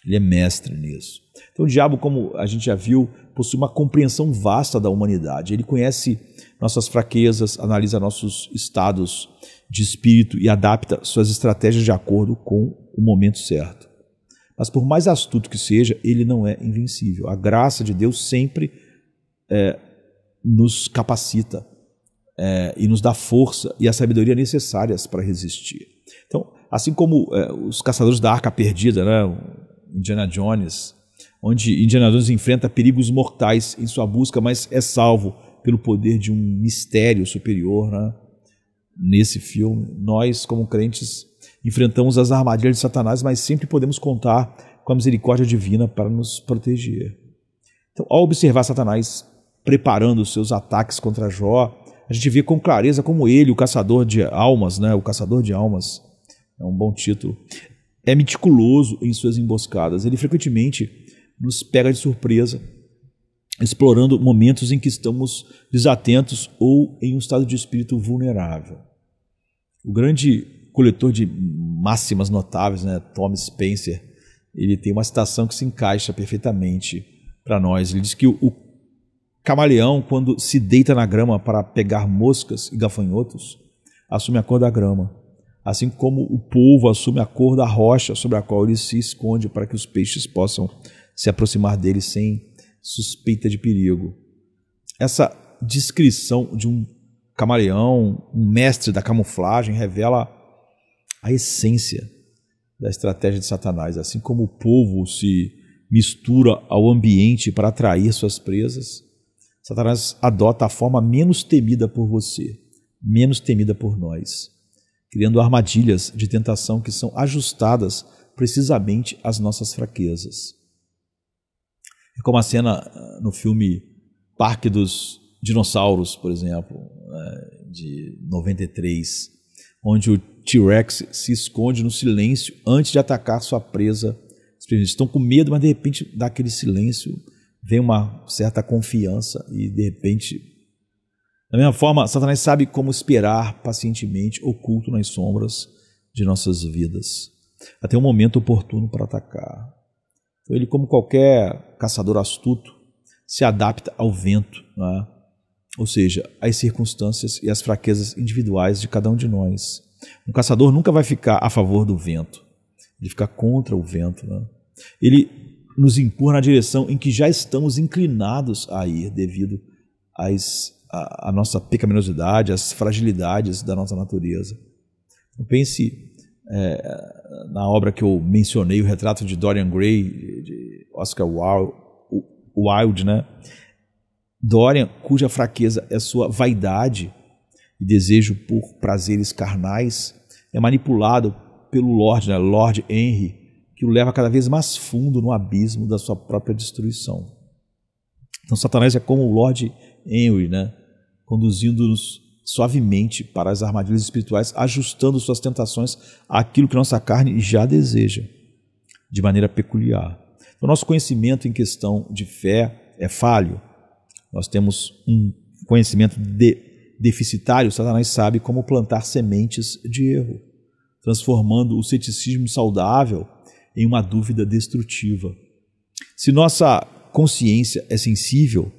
Ele é mestre nisso. Então o diabo, como a gente já viu, possui uma compreensão vasta da humanidade. Ele conhece nossas fraquezas, analisa nossos estados de espírito e adapta suas estratégias de acordo com o momento certo. Mas por mais astuto que seja, ele não é invencível. A graça de Deus sempre nos capacita e nos dá força e a sabedoria necessárias para resistir. Então, assim como os caçadores da Arca Perdida, né, Indiana Jones, onde Indiana Jones enfrenta perigos mortais em sua busca, mas é salvo pelo poder de um mistério superior, né? Nesse filme, nós, como crentes, enfrentamos as armadilhas de Satanás, mas sempre podemos contar com a misericórdia divina para nos proteger. Então, ao observar Satanás preparando os seus ataques contra Jó, a gente vê com clareza como ele, o caçador de almas, né? O caçador de almas, é um bom título, é meticuloso em suas emboscadas. Ele frequentemente nos pega de surpresa, explorando momentos em que estamos desatentos ou em um estado de espírito vulnerável. O grande coletor de máximas notáveis, né, Thomas Spencer, ele tem uma citação que se encaixa perfeitamente para nós. Ele diz que o camaleão, quando se deita na grama para pegar moscas e gafanhotos, assume a cor da grama, assim como o polvo assume a cor da rocha sobre a qual ele se esconde para que os peixes possam se aproximar dele sem suspeita de perigo. Essa descrição de um camaleão, um mestre da camuflagem, revela a essência da estratégia de Satanás. Assim como o polvo se mistura ao ambiente para atrair suas presas, Satanás adota a forma menos temida por você, menos temida por nós, criando armadilhas de tentação que são ajustadas precisamente às nossas fraquezas. É como a cena no filme Parque dos Dinossauros, por exemplo, de 93, onde o T-Rex se esconde no silêncio antes de atacar sua presa. Eles estão com medo, mas de repente, daquele silêncio, vem uma certa confiança e de repente... Da mesma forma, Satanás sabe como esperar pacientemente, oculto nas sombras de nossas vidas, até um momento oportuno para atacar. Então, ele, como qualquer caçador astuto, se adapta ao vento, né? Ou seja, às circunstâncias e às fraquezas individuais de cada um de nós. Um caçador nunca vai ficar a favor do vento, ele fica contra o vento, né? Ele nos empurra na direção em que já estamos inclinados a ir devido à nossa pecaminosidade, às fragilidades da nossa natureza. Então, pense na obra que eu mencionei, o retrato de Dorian Gray, de Oscar Wilde, né? Dorian, cuja fraqueza é sua vaidade e desejo por prazeres carnais, é manipulado pelo Lord, né? Lord Henry, que o leva cada vez mais fundo no abismo da sua própria destruição. Então Satanás é como o Lord Henry, né? Conduzindo-nos suavemente para as armadilhas espirituais, ajustando suas tentações àquilo que nossa carne já deseja, de maneira peculiar. O nosso conhecimento em questão de fé é falho. Nós temos um conhecimento deficitário. Satanás sabe como plantar sementes de erro, transformando o ceticismo saudável em uma dúvida destrutiva. Se nossa consciência é sensível,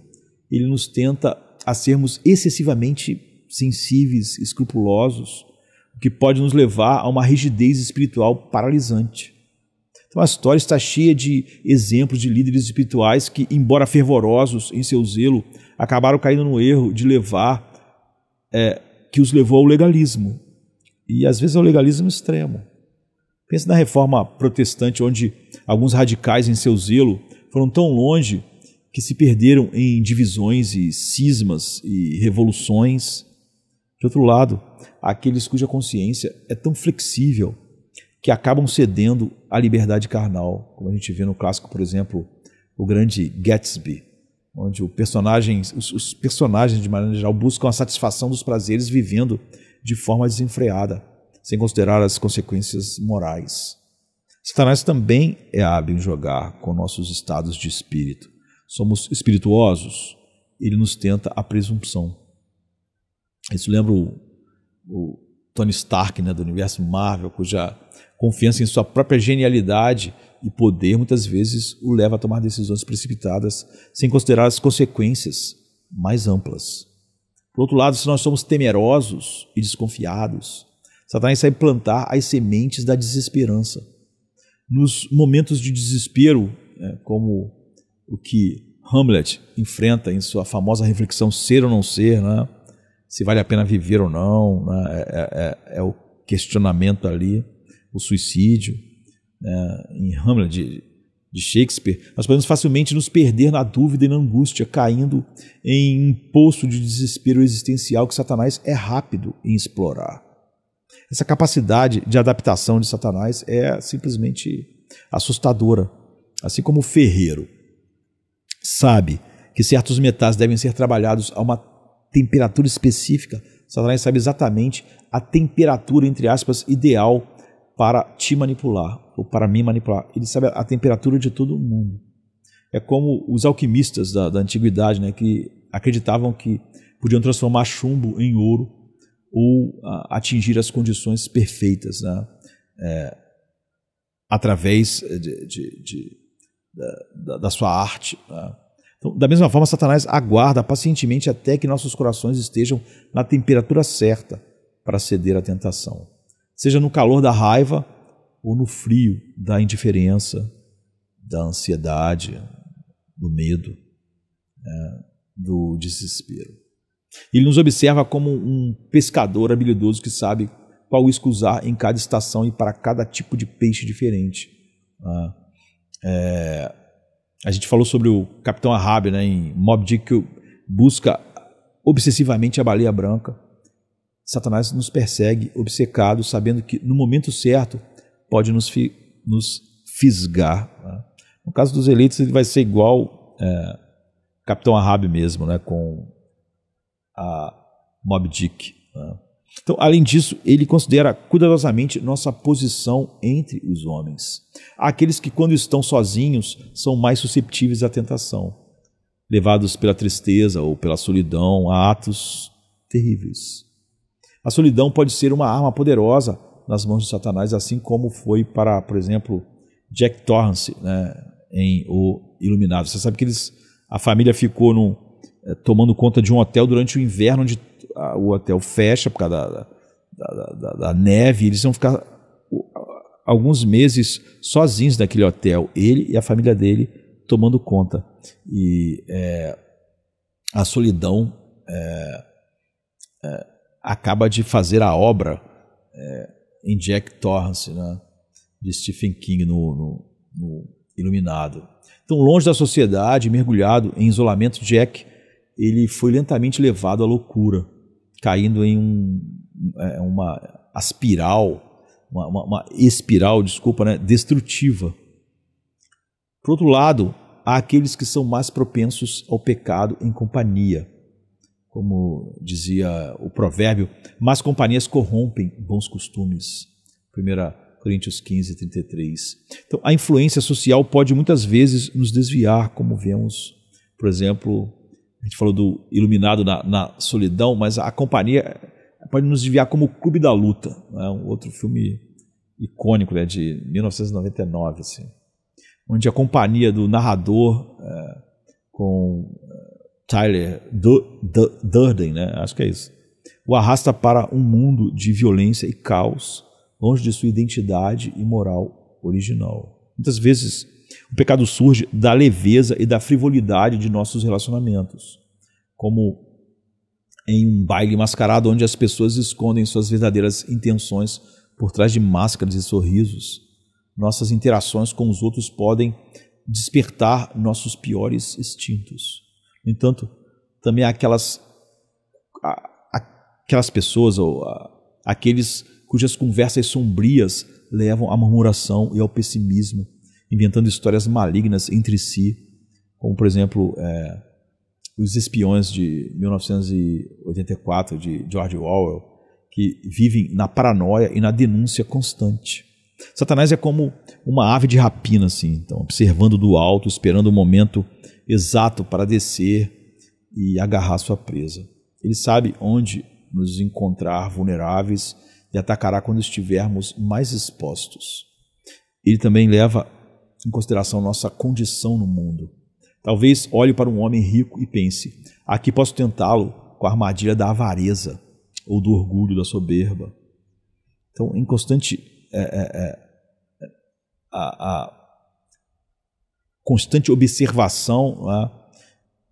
ele nos tenta a sermos excessivamente sensíveis, escrupulosos, o que pode nos levar a uma rigidez espiritual paralisante. Então a história está cheia de exemplos de líderes espirituais que, embora fervorosos em seu zelo, acabaram caindo no erro de que os levou ao legalismo. E às vezes ao legalismo extremo. Pense na reforma protestante, onde alguns radicais em seu zelo foram tão longe que se perderam em divisões e cismas e revoluções. De outro lado, aqueles cuja consciência é tão flexível que acabam cedendo à liberdade carnal, como a gente vê no clássico, por exemplo, o grande Gatsby, onde os personagens, de maneira geral, buscam a satisfação dos prazeres vivendo de forma desenfreada, sem considerar as consequências morais. Satanás também é hábil em jogar com nossos estados de espírito. Somos espirituosos, ele nos tenta a presunção. Isso lembra o Tony Stark, né, do universo Marvel, cuja confiança em sua própria genialidade e poder muitas vezes o leva a tomar decisões precipitadas sem considerar as consequências mais amplas. Por outro lado, se nós somos temerosos e desconfiados, Satanás sabe plantar as sementes da desesperança. Nos momentos de desespero, como o que Hamlet enfrenta em sua famosa reflexão Ser ou Não Ser, né? Se vale a pena viver ou não, né? É o questionamento ali, o suicídio, né? Em Hamlet de Shakespeare, nós podemos facilmente nos perder na dúvida e na angústia, caindo em um poço de desespero existencial que Satanás é rápido em explorar. Essa capacidade de adaptação de Satanás é simplesmente assustadora. Assim como o ferreiro sabe que certos metais devem ser trabalhados a uma temperatura específica, Satanás sabe exatamente a temperatura, entre aspas, ideal para te manipular, ou para me manipular. Ele sabe a temperatura de todo mundo. É como os alquimistas da antiguidade, né, que acreditavam que podiam transformar chumbo em ouro ou atingir as condições perfeitas, né, através da sua arte. Né. Então, da mesma forma, Satanás aguarda pacientemente até que nossos corações estejam na temperatura certa para ceder à tentação. Seja no calor da raiva ou no frio da indiferença, da ansiedade, do medo, do desespero. Ele nos observa como um pescador habilidoso que sabe qual isco usar em cada estação e para cada tipo de peixe diferente. A gente falou sobre o Capitão Ahab, né, em Moby Dick, que busca obsessivamente a baleia branca. Satanás nos persegue, obcecado, sabendo que no momento certo pode nos fisgar. Né? No caso dos eleitos, ele vai ser igual Capitão Ahab mesmo, né, com a Moby Dick. Né? Então, além disso, ele considera cuidadosamente nossa posição entre os homens. Há aqueles que, quando estão sozinhos, são mais susceptíveis à tentação, levados pela tristeza ou pela solidão a atos terríveis. A solidão pode ser uma arma poderosa nas mãos de Satanás, assim como foi para, por exemplo, Jack Torrance, né, em O Iluminado. Você sabe que a família ficou tomando conta de um hotel durante o inverno, onde o hotel fecha por causa da neve, e eles vão ficar alguns meses sozinhos naquele hotel, ele e a família dele tomando conta. E a solidão acaba de fazer a obra em Jack Torrance, né, de Stephen King no Iluminado. Então, longe da sociedade, mergulhado em isolamento, Jack ele foi lentamente levado à loucura, caindo em uma espiral, né, destrutiva. Por outro lado, há aqueles que são mais propensos ao pecado em companhia. Como dizia o provérbio, más companhias corrompem bons costumes. 1 Coríntios 15, 33. Então, a influência social pode muitas vezes nos desviar, como vemos, por exemplo, a gente falou do Iluminado na solidão, mas a companhia pode nos desviar como o Clube da Luta, né? Um outro filme icônico, né, de 1999, assim, onde a companhia do narrador com Tyler Durden, né, acho que é isso, o arrasta para um mundo de violência e caos, longe de sua identidade e moral original. Muitas vezes o pecado surge da leveza e da frivolidade de nossos relacionamentos, como em um baile mascarado onde as pessoas escondem suas verdadeiras intenções por trás de máscaras e sorrisos. Nossas interações com os outros podem despertar nossos piores instintos. No entanto, também há aquelas pessoas ou aqueles cujas conversas sombrias levam à murmuração e ao pessimismo, inventando histórias malignas entre si, como, por exemplo, Os Espiões de 1984, de George Orwell, que vivem na paranoia e na denúncia constante. Satanás é como uma ave de rapina, assim, então, observando do alto, esperando o momento exato para descer e agarrar sua presa. Ele sabe onde nos encontrar vulneráveis e atacará quando estivermos mais expostos. Ele também leva em consideração nossa condição no mundo. Talvez olhe para um homem rico e pense: aqui posso tentá-lo com a armadilha da avareza ou do orgulho, da soberba. Então, em constante constante observação, né,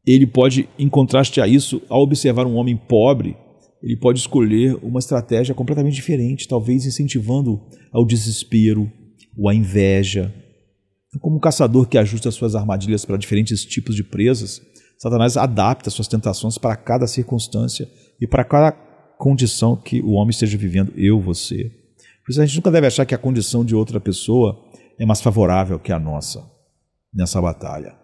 ele pode, em contraste a isso, ao observar um homem pobre, ele pode escolher uma estratégia completamente diferente, talvez incentivando ao desespero ou à inveja. Como um caçador que ajusta suas armadilhas para diferentes tipos de presas, Satanás adapta suas tentações para cada circunstância e para cada condição que o homem esteja vivendo, eu, você. Por isso a gente nunca deve achar que a condição de outra pessoa é mais favorável que a nossa nessa batalha.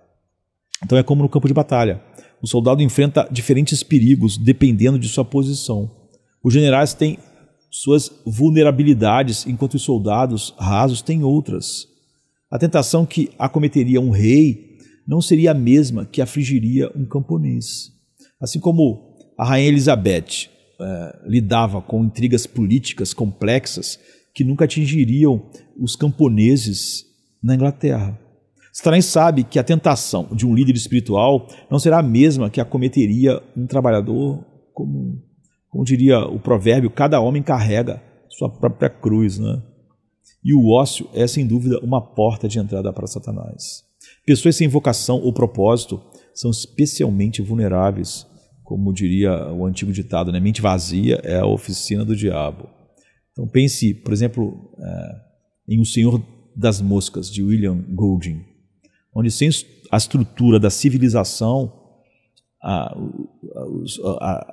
Então é como no campo de batalha. O soldado enfrenta diferentes perigos dependendo de sua posição. Os generais têm suas vulnerabilidades, enquanto os soldados rasos têm outras. A tentação que acometeria um rei não seria a mesma que afligiria um camponês. Assim como a rainha Elizabeth lidava com intrigas políticas complexas que nunca atingiriam os camponeses na Inglaterra. Satanás sabe que a tentação de um líder espiritual não será a mesma que acometeria um trabalhador comum. Como diria o provérbio, cada homem carrega sua própria cruz, né? E o ócio é, sem dúvida, uma porta de entrada para Satanás. Pessoas sem vocação ou propósito são especialmente vulneráveis, como diria o antigo ditado, né? Mente vazia é a oficina do diabo. Então pense, por exemplo, em O Senhor das Moscas, de William Golding, onde sem a estrutura da civilização, os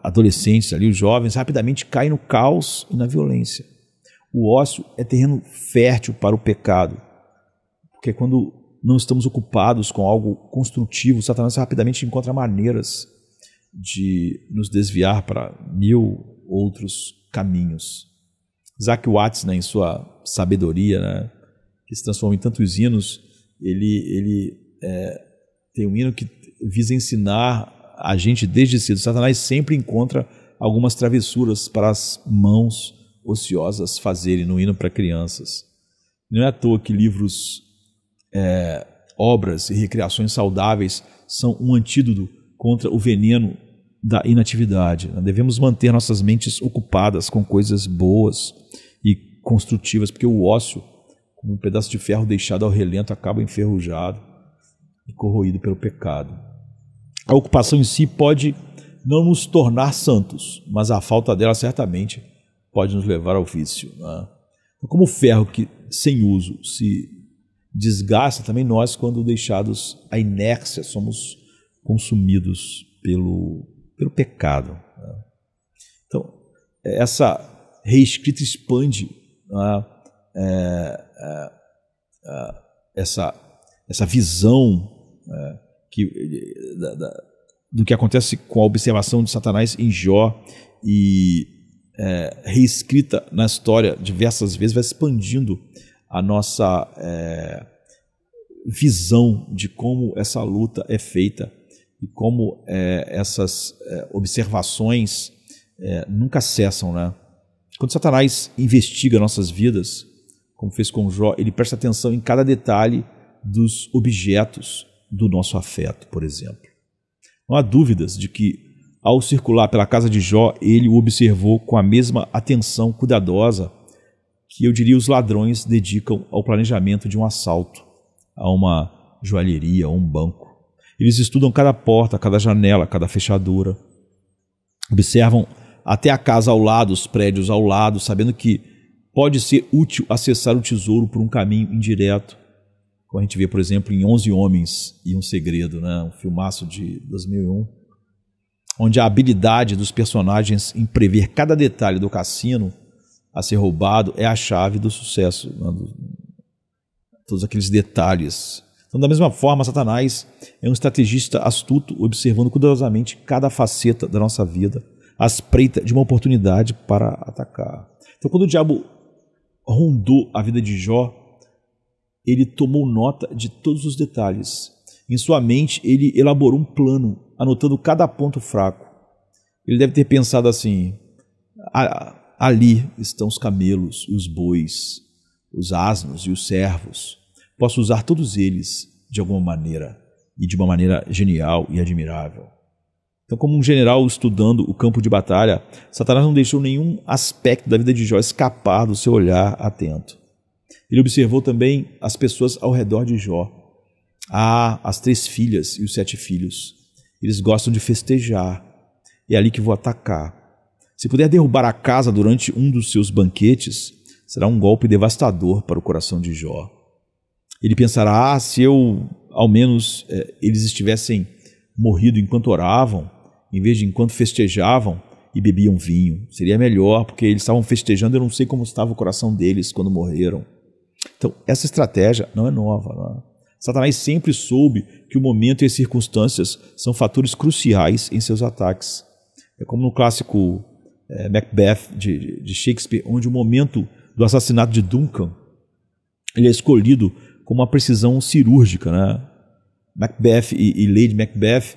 adolescentes, ali, os jovens, rapidamente caem no caos e na violência. O ócio é terreno fértil para o pecado, porque quando não estamos ocupados com algo construtivo, Satanás rapidamente encontra maneiras de nos desviar para 1000 outros caminhos. Isaac Watts, né, em sua sabedoria, né, que se transforma em tantos hinos, ele tem um hino que visa ensinar a gente desde cedo. Satanás sempre encontra algumas travessuras para as mãos ociosas fazerem no hino para crianças. Não é à toa que livros, obras e recreações saudáveis são um antídoto contra o veneno da inatividade. Devemos manter nossas mentes ocupadas com coisas boas e construtivas, porque o ócio como um pedaço de ferro deixado ao relento acaba enferrujado e corroído pelo pecado. A ocupação em si pode não nos tornar santos, mas a falta dela certamente pode nos levar ao vício, né? Como o ferro que sem uso se desgasta, também nós, quando deixados à inércia, somos consumidos pelo pecado, né? Então, essa reescrita expande, né, essa visão do que acontece com a observação de Satanás em Jó e reescrita na história diversas vezes, vai expandindo a nossa visão de como essa luta é feita e como essas observações nunca cessam, né? Quando Satanás investiga nossas vidas, como fez com Jó, ele presta atenção em cada detalhe dos objetos do nosso afeto, por exemplo. Não há dúvidas de que, ao circular pela casa de Jó, ele o observou com a mesma atenção cuidadosa que, eu diria, os ladrões dedicam ao planejamento de um assalto a uma joalheria, a um banco. Eles estudam cada porta, cada janela, cada fechadura. Observam até a casa ao lado, os prédios ao lado, sabendo que pode ser útil acessar o tesouro por um caminho indireto. Como a gente vê, por exemplo, em 11 Homens e um Segredo, né? Um filmaço de 2001, onde a habilidade dos personagens em prever cada detalhe do cassino a ser roubado é a chave do sucesso, né? Todos aqueles detalhes. Então, da mesma forma, Satanás é um estrategista astuto, observando cuidadosamente cada faceta da nossa vida, à espreita de uma oportunidade para atacar. Então, quando o diabo rondou a vida de Jó, ele tomou nota de todos os detalhes. Em sua mente, ele elaborou um plano, anotando cada ponto fraco. Ele deve ter pensado assim: ali estão os camelos e os bois, os asnos e os servos. Posso usar todos eles de alguma maneira, e de uma maneira genial e admirável. Então, como um general estudando o campo de batalha, Satanás não deixou nenhum aspecto da vida de Jó escapar do seu olhar atento. Ele observou também as pessoas ao redor de Jó. As 3 filhas e os 7 filhos. Eles gostam de festejar. É ali que vou atacar. Se puder derrubar a casa durante um dos seus banquetes, será um golpe devastador para o coração de Jó. Ele pensará: se ao menos eles estivessem morrido enquanto oravam, em vez de enquanto festejavam e bebiam vinho. Seria melhor, porque eles estavam festejando, eu não sei como estava o coração deles quando morreram. Então, essa estratégia não é nova, não é? Satanás sempre soube que o momento e as circunstâncias são fatores cruciais em seus ataques. É como no clássico Macbeth de Shakespeare, onde o momento do assassinato de Duncan ele é escolhido com uma precisão cirúrgica, né? Macbeth e Lady Macbeth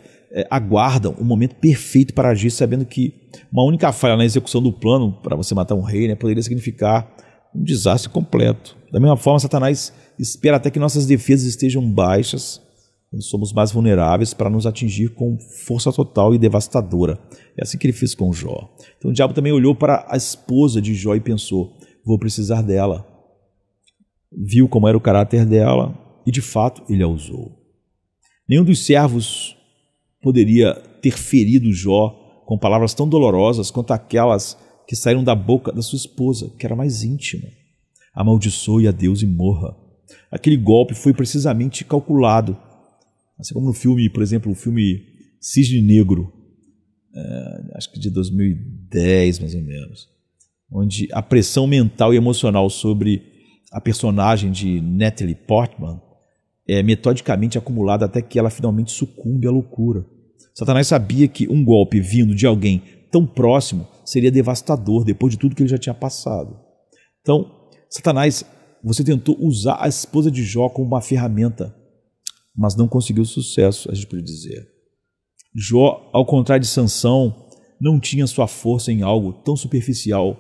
aguardam o momento perfeito para agir, sabendo que uma única falha na execução do plano para você matar um rei, né, poderia significar um desastre completo. Da mesma forma, Satanás espera até que nossas defesas estejam baixas, quando somos mais vulneráveis, para nos atingir com força total e devastadora. É assim que ele fez com Jó. Então o diabo também olhou para a esposa de Jó e pensou: vou precisar dela. Viu como era o caráter dela e, de fato, ele a usou. Nenhum dos servos poderia ter ferido Jó com palavras tão dolorosas quanto aquelas que saíram da boca da sua esposa, que era mais íntima. Amaldiçoe a Deus e morra. Aquele golpe foi precisamente calculado. Assim como no filme, por exemplo, o filme Cisne Negro, acho que de 2010 mais ou menos, onde a pressão mental e emocional sobre a personagem de Natalie Portman é metodicamente acumulada até que ela finalmente sucumbe à loucura. Satanás sabia que um golpe vindo de alguém tão próximo seria devastador depois de tudo que ele já tinha passado. Então, Satanás, você tentou usar a esposa de Jó como uma ferramenta, mas não conseguiu sucesso, a gente pode dizer. Jó, ao contrário de Sansão, não tinha sua força em algo tão superficial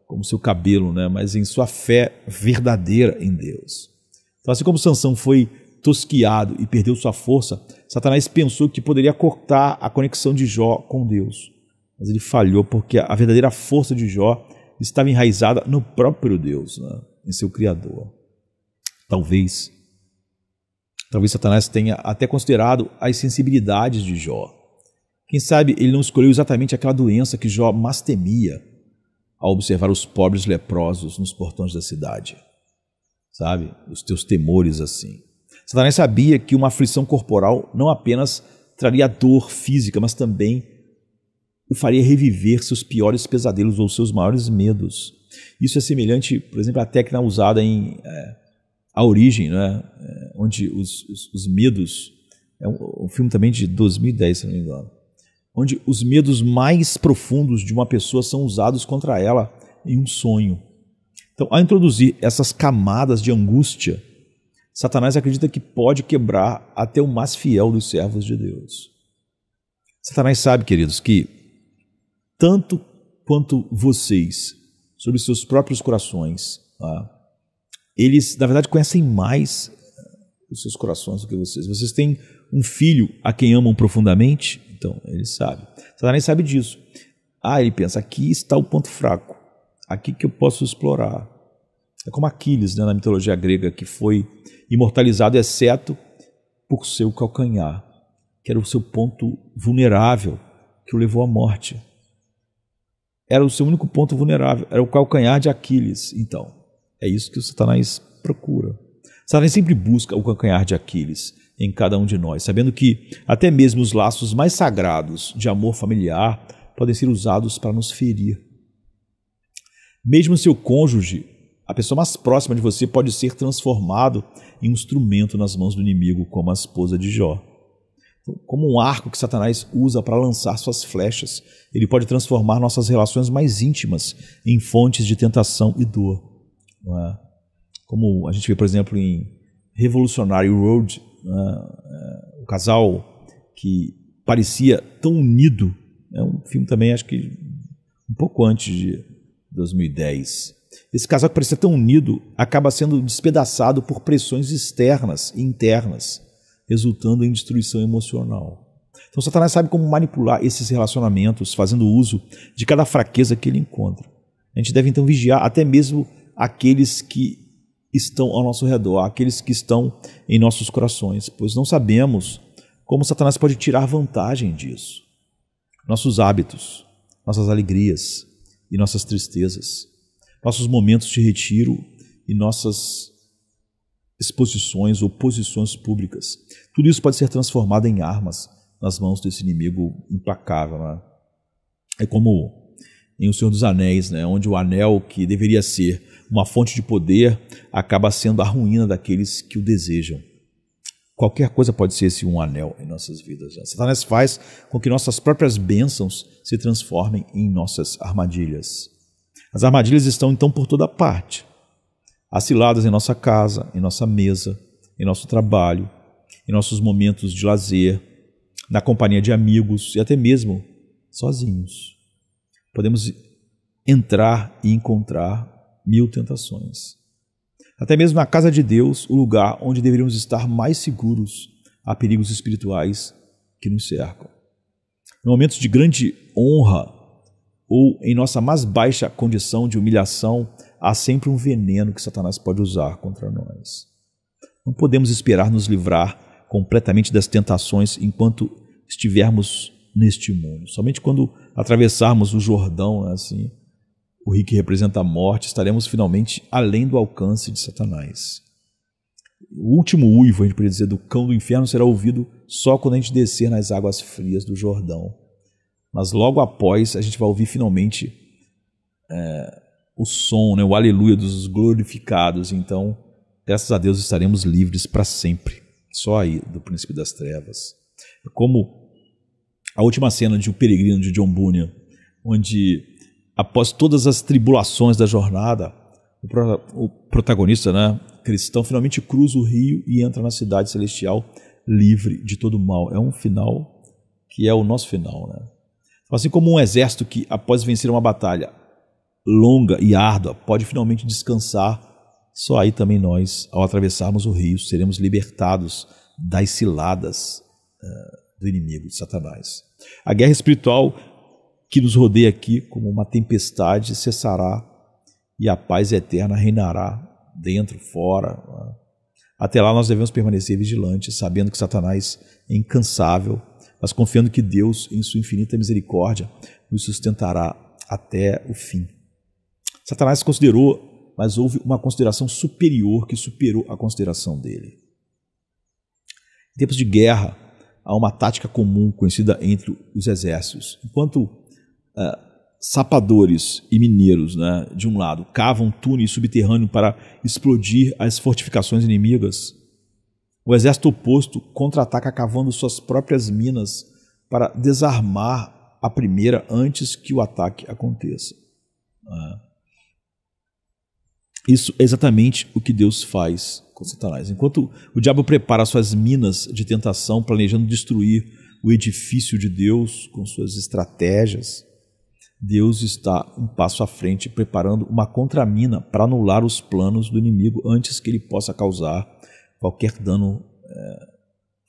como seu cabelo, né? Mas em sua fé verdadeira em Deus. Então, assim como Sansão foi tosquiado e perdeu sua força, Satanás pensou que poderia cortar a conexão de Jó com Deus. Mas ele falhou, porque a verdadeira força de Jó estava enraizada no próprio Deus, né? Em seu Criador. Talvez Satanás tenha até considerado as sensibilidades de Jó. Quem sabe ele não escolheu exatamente aquela doença que Jó mais temia ao observar os pobres leprosos nos portões da cidade. Sabe? Os teus temores assim. Satanás sabia que uma aflição corporal não apenas traria dor física, mas também o faria reviver seus piores pesadelos ou seus maiores medos. Isso é semelhante, por exemplo, à técnica usada em A Origem, né? Onde os medos... É um filme também de 2010, se não me engano. Onde os medos mais profundos de uma pessoa são usados contra ela em um sonho. Então, ao introduzir essas camadas de angústia, Satanás acredita que pode quebrar até o mais fiel dos servos de Deus. Satanás sabe, queridos, que tanto quanto vocês, sobre seus próprios corações, eles, na verdade, conhecem mais os seus corações do que vocês. Vocês têm um filho a quem amam profundamente? Então, ele sabe. Satanás sabe disso. Ele pensa, aqui está o ponto fraco. Aqui que eu posso explorar. É como Aquiles, né, na mitologia grega, que foi imortalizado, exceto por seu calcanhar, que era o seu ponto vulnerável, que o levou à morte. Era o seu único ponto vulnerável, era o calcanhar de Aquiles. Então, é isso que o Satanás procura. Satanás sempre busca o calcanhar de Aquiles em cada um de nós, sabendo que até mesmo os laços mais sagrados de amor familiar podem ser usados para nos ferir. Mesmo seu cônjuge, a pessoa mais próxima de você, pode ser transformado em um instrumento nas mãos do inimigo, como a esposa de Jó. Como um arco que Satanás usa para lançar suas flechas, ele pode transformar nossas relações mais íntimas em fontes de tentação e dor. Não é? Como a gente vê, por exemplo, em Revolutionary Road, o casal que parecia tão unido, é um filme também, acho que um pouco antes de 2010. Esse casal que parecia tão unido acaba sendo despedaçado por pressões externas e internas, resultando em destruição emocional. Então Satanás sabe como manipular esses relacionamentos, fazendo uso de cada fraqueza que ele encontra. A gente deve então vigiar até mesmo aqueles que estão ao nosso redor, aqueles que estão em nossos corações, pois não sabemos como Satanás pode tirar vantagem disso. Nossos hábitos, nossas alegrias e nossas tristezas, nossos momentos de retiro e nossas exposições ou posições públicas. Tudo isso pode ser transformado em armas nas mãos desse inimigo implacável. Né? É como em O Senhor dos Anéis, né? Onde o anel, que deveria ser uma fonte de poder, acaba sendo a ruína daqueles que o desejam. Qualquer coisa pode ser esse um anel em nossas vidas. Né? Satanás faz com que nossas próprias bênçãos se transformem em nossas armadilhas. As armadilhas estão então por toda parte. Há ciladas em nossa casa, em nossa mesa, em nosso trabalho, em nossos momentos de lazer, na companhia de amigos e até mesmo sozinhos. Podemos entrar e encontrar mil tentações. Até mesmo na casa de Deus, o lugar onde deveríamos estar mais seguros, há perigos espirituais que nos cercam. Em momentos de grande honra ou em nossa mais baixa condição de humilhação, há sempre um veneno que Satanás pode usar contra nós. Não podemos esperar nos livrar completamente das tentações enquanto estivermos neste mundo. Somente quando atravessarmos o Jordão, assim, o rio que representa a morte, estaremos finalmente além do alcance de Satanás. O último uivo, a gente poderia dizer, do cão do inferno será ouvido só quando a gente descer nas águas frias do Jordão. Mas logo após a gente vai ouvir finalmente o som, né, o aleluia dos glorificados. Então, graças a Deus, estaremos livres para sempre, só aí do príncipe das trevas. É como a última cena de O Peregrino, de John Bunyan, onde, após todas as tribulações da jornada, o protagonista, né, cristão, finalmente cruza o rio e entra na cidade celestial livre de todo mal. É um final que é o nosso final. Né? Assim como um exército que, após vencer uma batalha longa e árdua, pode finalmente descansar, só aí também nós, ao atravessarmos o rio, seremos libertados das ciladas do inimigo, de Satanás. A guerra espiritual que nos rodeia aqui, como uma tempestade, cessará e a paz eterna reinará dentro, fora. Até lá nós devemos permanecer vigilantes, sabendo que Satanás é incansável, mas confiando que Deus, em sua infinita misericórdia, nos sustentará até o fim. Satanás considerou, mas houve uma consideração superior que superou a consideração dele. Em tempos de guerra, há uma tática comum conhecida entre os exércitos. Enquanto sapadores e mineiros, né, de um lado, cavam túneis subterrâneos para explodir as fortificações inimigas, o exército oposto contra-ataca cavando suas próprias minas para desarmar a primeira antes que o ataque aconteça. Isso é exatamente o que Deus faz com Satanás. Enquanto o diabo prepara suas minas de tentação, planejando destruir o edifício de Deus com suas estratégias, Deus está um passo à frente, preparando uma contramina para anular os planos do inimigo antes que ele possa causar qualquer dano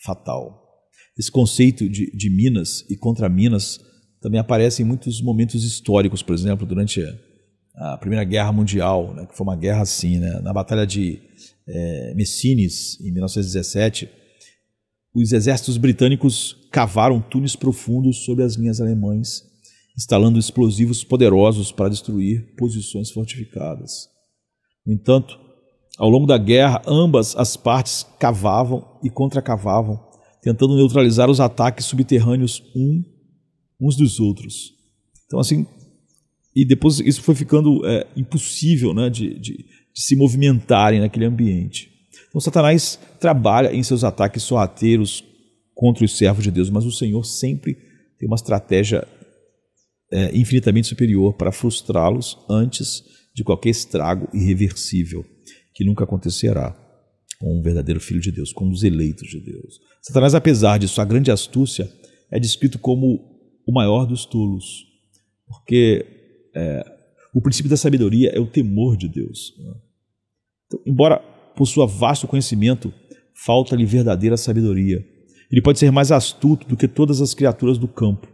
fatal. Esse conceito de minas e contraminas também aparece em muitos momentos históricos, por exemplo, durante a Primeira Guerra Mundial, né, que foi uma guerra assim, né, na Batalha de Messines, em 1917, os exércitos britânicos cavaram túneis profundos sobre as linhas alemãs, instalando explosivos poderosos para destruir posições fortificadas. No entanto, ao longo da guerra, ambas as partes cavavam e contracavavam, tentando neutralizar os ataques subterrâneos uns dos outros. Então, assim, e depois isso foi ficando impossível, né, de se movimentarem naquele ambiente. Então, Satanás trabalha em seus ataques sorrateiros contra os servos de Deus, mas o Senhor sempre tem uma estratégia infinitamente superior para frustrá-los antes de qualquer estrago irreversível que nunca acontecerá com um verdadeiro filho de Deus, com os eleitos de Deus. Satanás, apesar de sua grande astúcia, é descrito como o maior dos tolos, porque o princípio da sabedoria é o temor de Deus. Então, embora possua vasto conhecimento, falta-lhe verdadeira sabedoria. Ele pode ser mais astuto do que todas as criaturas do campo,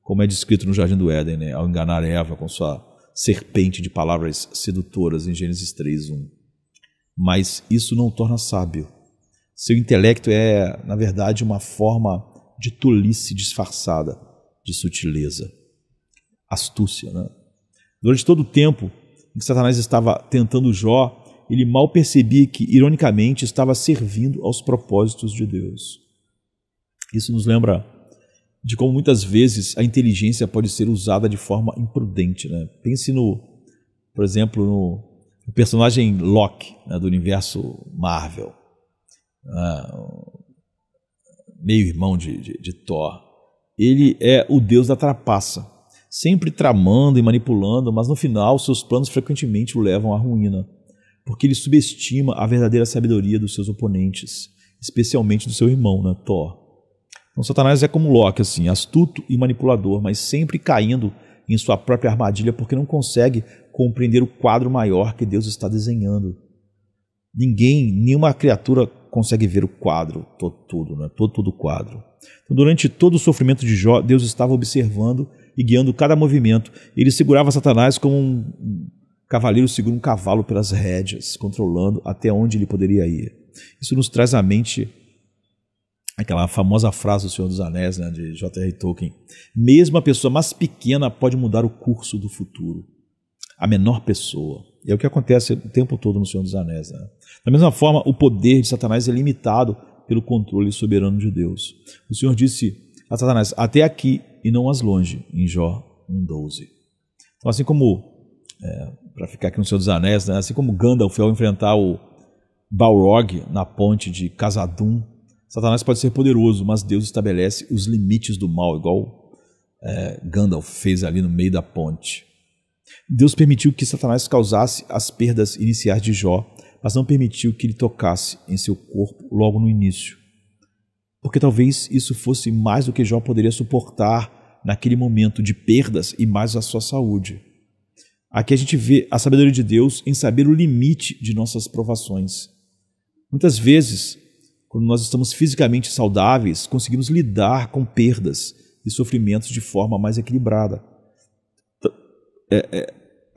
como é descrito no Jardim do Éden, né, ao enganar Eva com sua serpente de palavras sedutoras em Gênesis 3:1. Mas isso não o torna sábio. Seu intelecto é, na verdade, uma forma de tolice disfarçada de sutileza, astúcia, né? Durante todo o tempo em que Satanás estava tentando Jó, ele mal percebia que, ironicamente, estava servindo aos propósitos de Deus. Isso nos lembra de como muitas vezes a inteligência pode ser usada de forma imprudente, né? Pense por exemplo, no personagem Loki, né, do universo Marvel, meio-irmão de Thor. Ele é o deus da trapaça, sempre tramando e manipulando, mas no final seus planos frequentemente o levam à ruína, porque ele subestima a verdadeira sabedoria dos seus oponentes, especialmente do seu irmão, né, Thor. Então Satanás é como Loki, assim, astuto e manipulador, mas sempre caindo em sua própria armadilha porque não consegue compreender o quadro maior que Deus está desenhando. Nenhuma criatura consegue ver o quadro todo, né? todo o quadro. Então, durante todo o sofrimento de Jó, Deus estava observando e guiando cada movimento. Ele segurava Satanás como um cavaleiro segura um cavalo pelas rédeas, controlando até onde ele poderia ir. Isso nos traz à mente aquela famosa frase do Senhor dos Anéis, né, de J.R. Tolkien: mesmo a pessoa mais pequena pode mudar o curso do futuro. A menor pessoa. E é o que acontece o tempo todo no Senhor dos Anéis, né? Da mesma forma, o poder de Satanás é limitado pelo controle soberano de Deus. O Senhor disse a Satanás: até aqui e não as longe, em Jó 1:12. Então, assim como, para ficar aqui no Senhor dos Anéis, né, assim como Gandalf ao enfrentar o Balrog na ponte de Khazad-dûm, Satanás pode ser poderoso, mas Deus estabelece os limites do mal, igual Gandalf fez ali no meio da ponte. Deus permitiu que Satanás causasse as perdas iniciais de Jó, mas não permitiu que ele tocasse em seu corpo logo no início. Porque talvez isso fosse mais do que Jó poderia suportar naquele momento de perdas e mais a sua saúde. Aqui a gente vê a sabedoria de Deus em saber o limite de nossas provações. Muitas vezes, quando nós estamos fisicamente saudáveis, conseguimos lidar com perdas e sofrimentos de forma mais equilibrada.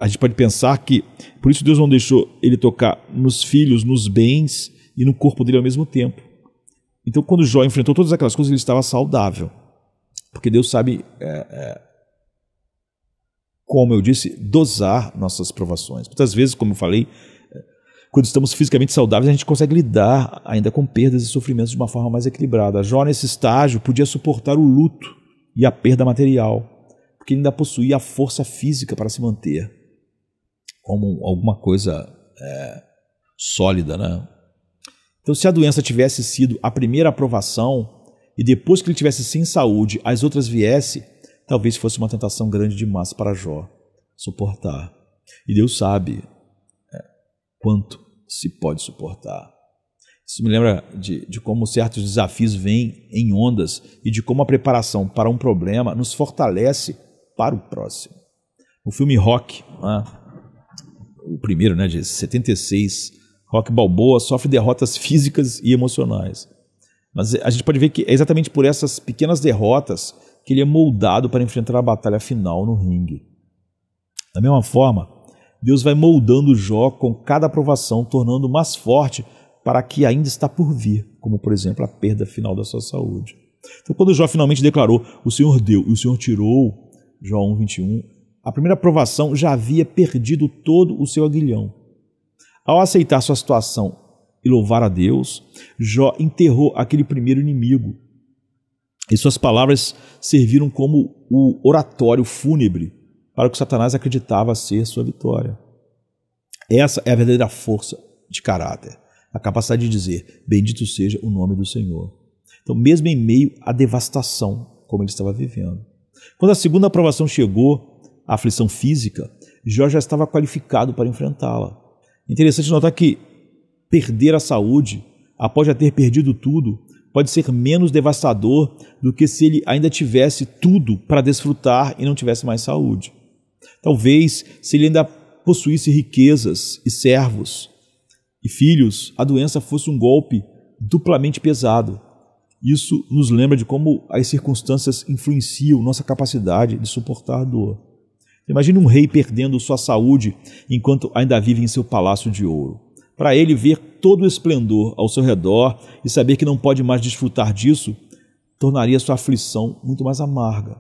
A gente pode pensar que, por isso Deus não deixou ele tocar nos filhos, nos bens e no corpo dele ao mesmo tempo. Então, quando Jó enfrentou todas aquelas coisas, ele estava saudável. Porque Deus sabe, como eu disse, dosar nossas provações. Muitas vezes, como eu falei, quando estamos fisicamente saudáveis, a gente consegue lidar ainda com perdas e sofrimentos de uma forma mais equilibrada. Jó, nesse estágio, podia suportar o luto e a perda material, porque ele ainda possuía a força física para se manter como alguma coisa sólida, né? Então, se a doença tivesse sido a primeira aprovação e depois que ele tivesse sem saúde, as outras viessem, talvez fosse uma tentação grande demais para Jó suportar. E Deus sabe quanto se pode suportar. Isso me lembra de como certos desafios vêm em ondas e de como a preparação para um problema nos fortalece para o próximo. O filme Rock, o primeiro, de 76, Rock Balboa sofre derrotas físicas e emocionais. Mas a gente pode ver que é exatamente por essas pequenas derrotas que ele é moldado para enfrentar a batalha final no ringue. Da mesma forma, Deus vai moldando Jó com cada aprovação, tornando-o mais forte para que ainda está por vir, como, por exemplo, a perda final da sua saúde. Então, quando Jó finalmente declarou, o Senhor deu e o Senhor tirou, Jó 1:21, a primeira aprovação já havia perdido todo o seu aguilhão. Ao aceitar sua situação e louvar a Deus, Jó enterrou aquele primeiro inimigo. E suas palavras serviram como o oratório fúnebre para o que Satanás acreditava ser sua vitória. Essa é a verdadeira força de caráter, a capacidade de dizer, bendito seja o nome do Senhor. Então, mesmo em meio à devastação, como ele estava vivendo. Quando a segunda aprovação chegou, a aflição física, Jó já estava qualificado para enfrentá-la. Interessante notar que perder a saúde, após já ter perdido tudo, pode ser menos devastador do que se ele ainda tivesse tudo para desfrutar e não tivesse mais saúde. Talvez, se ele ainda possuísse riquezas e servos e filhos, a doença fosse um golpe duplamente pesado. Isso nos lembra de como as circunstâncias influenciam nossa capacidade de suportar a dor. Imagine um rei perdendo sua saúde enquanto ainda vive em seu palácio de ouro. Para ele ver todo o esplendor ao seu redor e saber que não pode mais desfrutar disso, tornaria sua aflição muito mais amarga.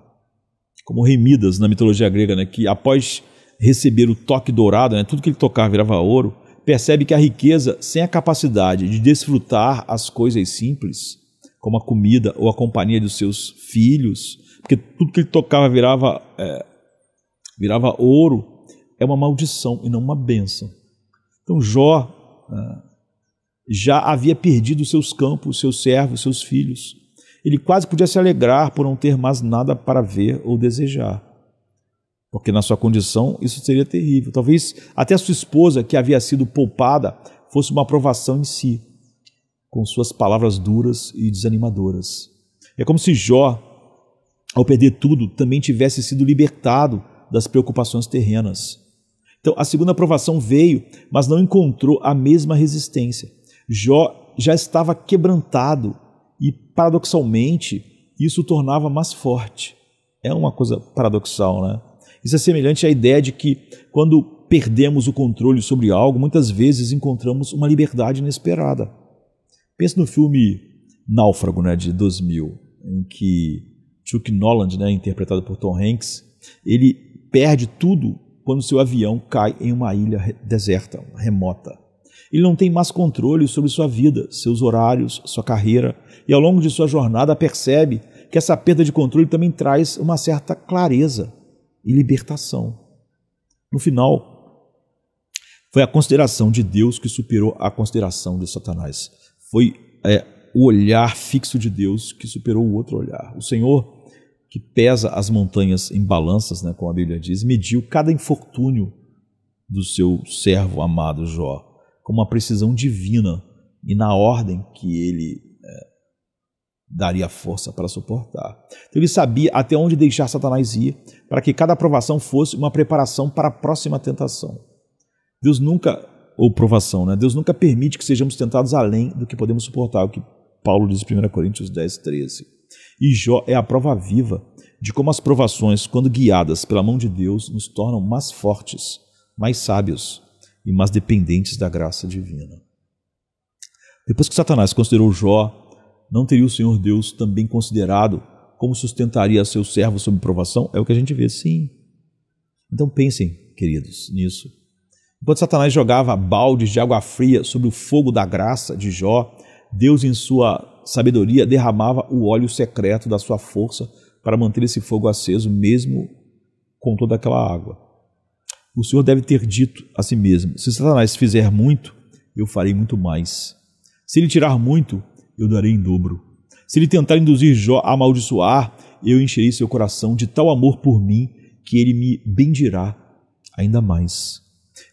Como o rei Midas na mitologia grega, que após receber o toque dourado, tudo que ele tocava virava ouro, percebe que a riqueza sem a capacidade de desfrutar as coisas simples, como a comida ou a companhia dos seus filhos, porque tudo que ele tocava virava ouro, é uma maldição e não uma bênção. Então Jó já havia perdido seus campos, seus servos, seus filhos. Ele quase podia se alegrar por não ter mais nada para ver ou desejar, porque na sua condição isso seria terrível. Talvez até a sua esposa, que havia sido poupada, fosse uma aprovação em si, com suas palavras duras e desanimadoras. É como se Jó, ao perder tudo, também tivesse sido libertado das preocupações terrenas. Então, a segunda aprovação veio, mas não encontrou a mesma resistência. Jó já estava quebrantado e, paradoxalmente, isso o tornava mais forte. É uma coisa paradoxal, Isso é semelhante à ideia de que, quando perdemos o controle sobre algo, muitas vezes encontramos uma liberdade inesperada. Pense no filme Náufrago, de 2000, em que Chuck Noland, interpretado por Tom Hanks, ele perde tudo quando seu avião cai em uma ilha deserta, remota. Ele não tem mais controle sobre sua vida, seus horários, sua carreira, e ao longo de sua jornada percebe que essa perda de controle também traz uma certa clareza e libertação. No final, foi a consideração de Deus que superou a consideração de Satanás. Foi o olhar fixo de Deus que superou o outro olhar. O Senhor, que pesa as montanhas em balanças, como a Bíblia diz, mediu cada infortúnio do seu servo amado Jó, com uma precisão divina e na ordem que ele daria força para suportar. Então ele sabia até onde deixar Satanás ir, para que cada aprovação fosse uma preparação para a próxima tentação. Deus nunca permite que sejamos tentados além do que podemos suportar, o que Paulo diz em 1 Coríntios 10:13. E Jó é a prova viva de como as provações, quando guiadas pela mão de Deus, nos tornam mais fortes, mais sábios e mais dependentes da graça divina. Depois que Satanás considerou Jó, não teria o Senhor Deus também considerado como sustentaria seus servos sob provação? É o que a gente vê, sim. Então pensem, queridos, nisso. Enquanto Satanás jogava baldes de água fria sobre o fogo da graça de Jó, Deus, em sua sabedoria, derramava o óleo secreto da sua força para manter esse fogo aceso, mesmo com toda aquela água. O Senhor deve ter dito a si mesmo: se Satanás fizer muito, eu farei muito mais. Se ele tirar muito, eu darei em dobro. Se ele tentar induzir Jó a amaldiçoar, eu encherei seu coração de tal amor por mim que ele me bendirá ainda mais.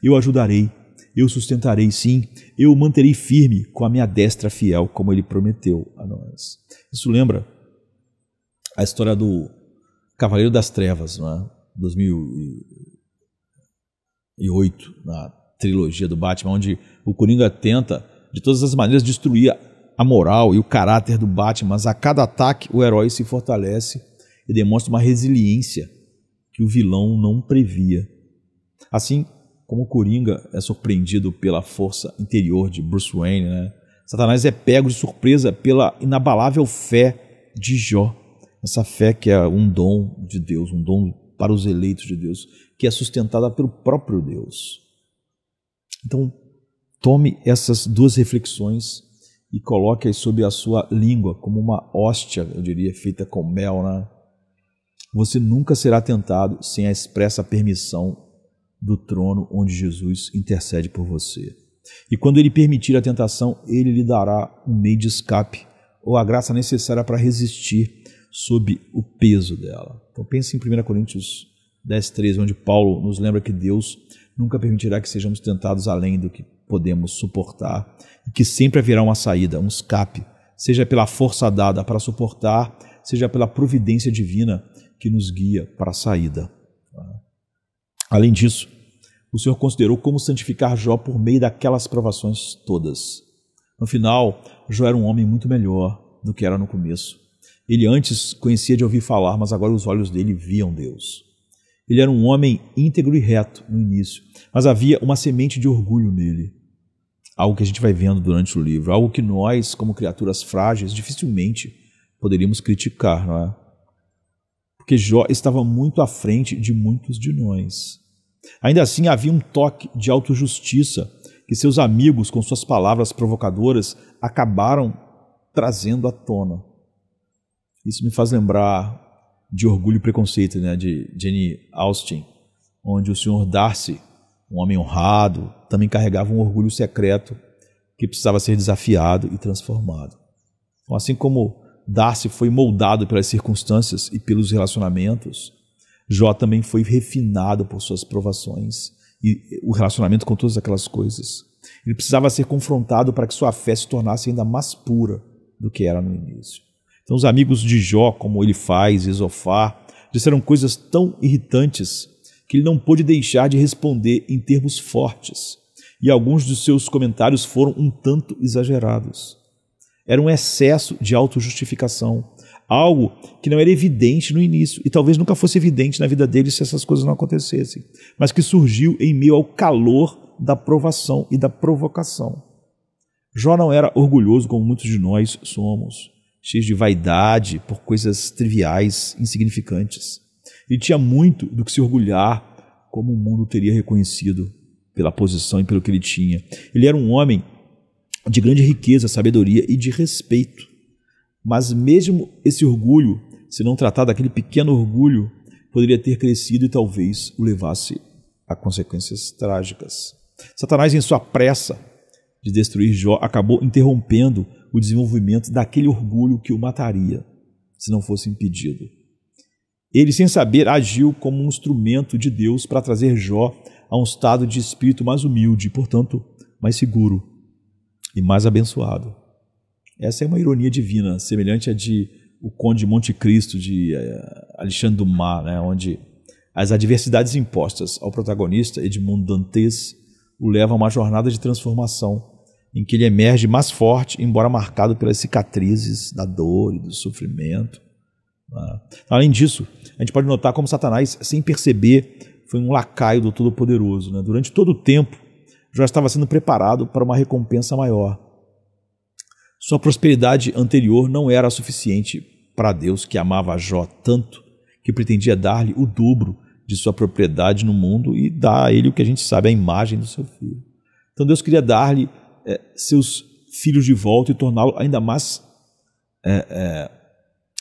Eu ajudarei, eu sustentarei, sim, eu o manterei firme com a minha destra fiel, como ele prometeu a nós. Isso lembra a história do Cavaleiro das Trevas, não é? 2008, na trilogia do Batman, onde o Coringa tenta, de todas as maneiras, destruir a moral e o caráter do Batman, mas a cada ataque o herói se fortalece e demonstra uma resiliência que o vilão não previa. Assim como o Coringa é surpreendido pela força interior de Bruce Wayne, né? Satanás é pego de surpresa pela inabalável fé de Jó. Essa fé que é um dom de Deus, um dom para os eleitos de Deus, que é sustentada pelo próprio Deus. Então, tome essas duas reflexões e coloque-as sob a sua língua, como uma hóstia, eu diria, feita com mel, né? Você nunca será tentado sem a expressa permissão do trono onde Jesus intercede por você. E quando ele permitir a tentação, ele lhe dará um meio de escape ou a graça necessária para resistir sob o peso dela. Então pense em 1 Coríntios 10:13, onde Paulo nos lembra que Deus nunca permitirá que sejamos tentados além do que podemos suportar e que sempre haverá uma saída, um escape, seja pela força dada para suportar, seja pela providência divina que nos guia para a saída. Além disso, o Senhor considerou como santificar Jó por meio daquelas provações todas. No final, Jó era um homem muito melhor do que era no começo. Ele antes conhecia de ouvir falar, mas agora os olhos dele viam Deus. Ele era um homem íntegro e reto no início, mas havia uma semente de orgulho nele. Algo que a gente vai vendo durante o livro, algo que nós, como criaturas frágeis, dificilmente poderíamos criticar, não é? Porque Jó estava muito à frente de muitos de nós. Ainda assim, havia um toque de autojustiça que seus amigos, com suas palavras provocadoras, acabaram trazendo à tona. Isso me faz lembrar de Orgulho e Preconceito, né, de Jane Austen, onde o Sr. Darcy, um homem honrado, também carregava um orgulho secreto que precisava ser desafiado e transformado. Então, assim como Darcy foi moldado pelas circunstâncias e pelos relacionamentos, Jó também foi refinado por suas provações e o relacionamento com todas aquelas coisas. Ele precisava ser confrontado para que sua fé se tornasse ainda mais pura do que era no início. Então os amigos de Jó, como Elifaz e Zofar, disseram coisas tão irritantes que ele não pôde deixar de responder em termos fortes. E alguns dos seus comentários foram um tanto exagerados. Era um excesso de autojustificação, algo que não era evidente no início e talvez nunca fosse evidente na vida dele se essas coisas não acontecessem, mas que surgiu em meio ao calor da provação e da provocação. Jó não era orgulhoso como muitos de nós somos, cheios de vaidade por coisas triviais, insignificantes. Ele tinha muito do que se orgulhar, como o mundo teria reconhecido pela posição e pelo que ele tinha. Ele era um homem de grande riqueza, sabedoria e de respeito. Mas mesmo esse orgulho, se não tratado daquele pequeno orgulho, poderia ter crescido e talvez o levasse a consequências trágicas. Satanás, em sua pressa de destruir Jó, acabou interrompendo o desenvolvimento daquele orgulho que o mataria, se não fosse impedido. Ele, sem saber, agiu como um instrumento de Deus para trazer Jó a um estado de espírito mais humilde, portanto, mais seguro e mais abençoado. Essa é uma ironia divina, semelhante à de O Conde de Monte Cristo, de Alexandre Dumas, né, onde as adversidades impostas ao protagonista, Edmond Dantes, o levam a uma jornada de transformação, em que ele emerge mais forte, embora marcado pelas cicatrizes da dor e do sofrimento. Além disso, a gente pode notar como Satanás, sem perceber, foi um lacaio do Todo-Poderoso. Durante todo o tempo, já estava sendo preparado para uma recompensa maior. Sua prosperidade anterior não era suficiente para Deus, que amava Jó tanto que pretendia dar-lhe o dobro de sua propriedade no mundo e dar a ele o que a gente sabe, a imagem do seu filho. Então Deus queria dar-lhe seus filhos de volta e torná-lo ainda mais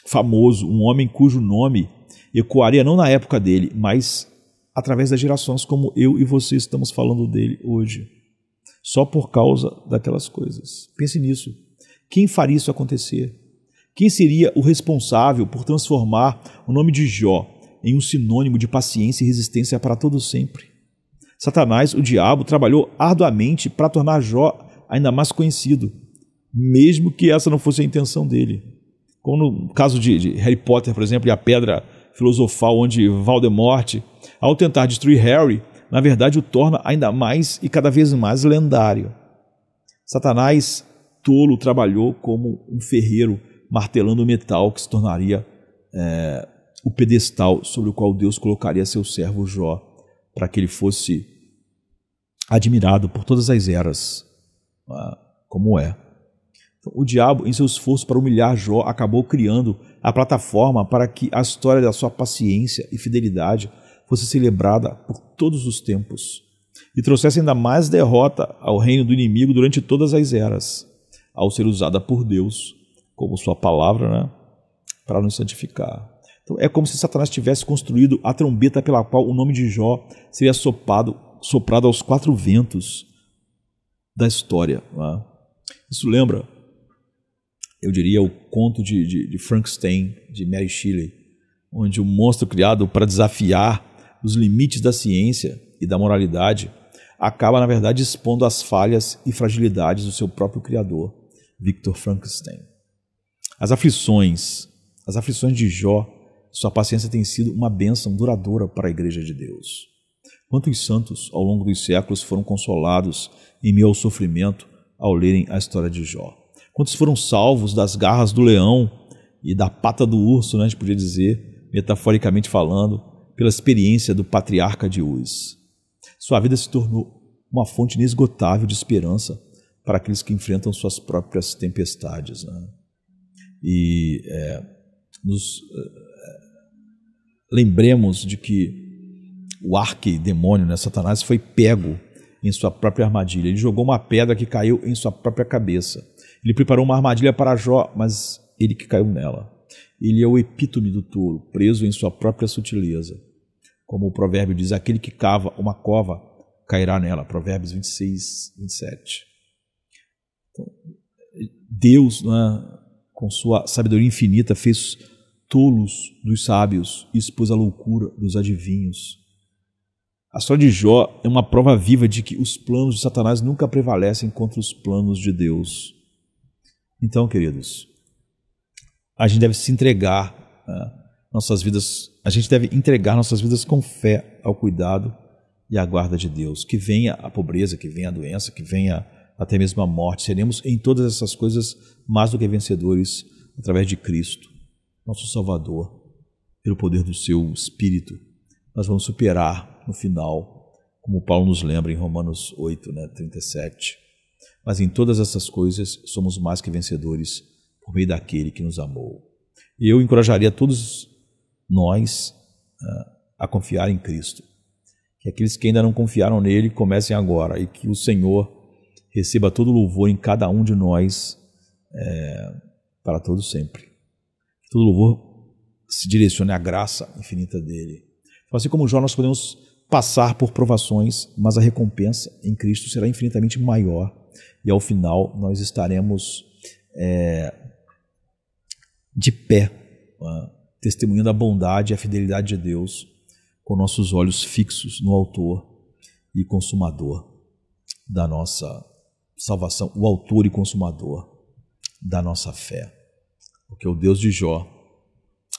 famoso, um homem cujo nome ecoaria não na época dele, mas através das gerações, como eu e você estamos falando dele hoje, só por causa daquelas coisas. Pense nisso. Quem faria isso acontecer? Quem seria o responsável por transformar o nome de Jó em um sinônimo de paciência e resistência para todo sempre? Satanás, o diabo, trabalhou arduamente para tornar Jó ainda mais conhecido, mesmo que essa não fosse a intenção dele. Como no caso de Harry Potter, por exemplo, e a pedra filosofal, onde Voldemort, ao tentar destruir Harry, na verdade o torna ainda mais e cada vez mais lendário. Satanás, tolo, trabalhou como um ferreiro martelando o metal que se tornaria o pedestal sobre o qual Deus colocaria seu servo Jó, para que ele fosse admirado por todas as eras, como é. Então, o diabo, em seu esforço para humilhar Jó, acabou criando a plataforma para que a história da sua paciência e fidelidade fosse celebrada por todos os tempos e trouxesse ainda mais derrota ao reino do inimigo durante todas as eras, ao ser usada por Deus como sua palavra, para nos santificar. Então, é como se Satanás tivesse construído a trombeta pela qual o nome de Jó seria soprado aos quatro ventos da história. Isso lembra, eu diria, o conto de Frankenstein, de Mary Shelley, onde o monstro criado para desafiar os limites da ciência e da moralidade acaba, na verdade, expondo as falhas e fragilidades do seu próprio criador, Victor Frankenstein. As aflições de Jó, sua paciência tem sido uma bênção duradoura para a Igreja de Deus. Quantos santos, ao longo dos séculos, foram consolados em meio ao sofrimento ao lerem a história de Jó? Quantos foram salvos das garras do leão e da pata do urso, a gente podia dizer, metaforicamente falando, pela experiência do patriarca de Uz? Sua vida se tornou uma fonte inesgotável de esperança para aqueles que enfrentam suas próprias tempestades. E lembremos de que o arquidemônio, Satanás, foi pego em sua própria armadilha. Ele jogou uma pedra que caiu em sua própria cabeça. Ele preparou uma armadilha para Jó, mas ele que caiu nela. Ele é o epítome do tolo, preso em sua própria sutileza. Como o provérbio diz, aquele que cava uma cova cairá nela. Provérbios 26, 27. Então, Deus, com sua sabedoria infinita, fez tolos dos sábios e expôs a loucura dos adivinhos. A história de Jó é uma prova viva de que os planos de Satanás nunca prevalecem contra os planos de Deus. Então, queridos, a gente deve se entregar nossas vidas, a gente deve entregar nossas vidas com fé ao cuidado e à guarda de Deus. Que venha a pobreza, que venha a doença, que venha até mesmo a morte. Seremos em todas essas coisas mais do que vencedores através de Cristo, nosso Salvador, pelo poder do seu Espírito. Nós vamos superar no final, como Paulo nos lembra em Romanos 8, 37. Mas em todas essas coisas somos mais que vencedores por meio daquele que nos amou. E eu encorajaria todos nós a confiar em Cristo. Que aqueles que ainda não confiaram nele comecem agora e que o Senhor receba todo o louvor em cada um de nós para todo sempre. Que todo louvor se direcione à graça infinita dele. Então, assim como Jó, nós podemos passar por provações, mas a recompensa em Cristo será infinitamente maior. E ao final nós estaremos de pé, testemunhando a bondade e a fidelidade de Deus, com nossos olhos fixos no autor e consumador da nossa salvação, o autor e consumador da nossa fé. Porque o Deus de Jó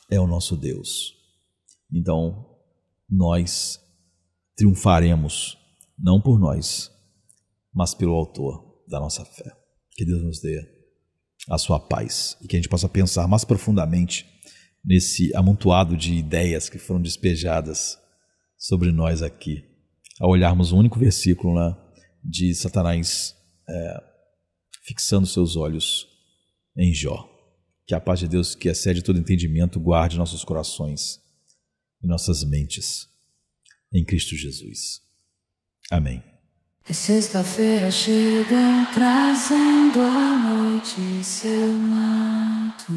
é o nosso Deus. Então, nós triunfaremos, não por nós, mas pelo autor da nossa fé. Que Deus nos dê a sua paz e que a gente possa pensar mais profundamente nesse amontoado de ideias que foram despejadas sobre nós aqui, ao olharmos um único versículo de Satanás fixando seus olhos em Jó. Que a paz de Deus, que excede todo entendimento, guarde nossos corações e nossas mentes em Cristo Jesus. Amém. É sexta-feira chega trazendo a noite seu manto.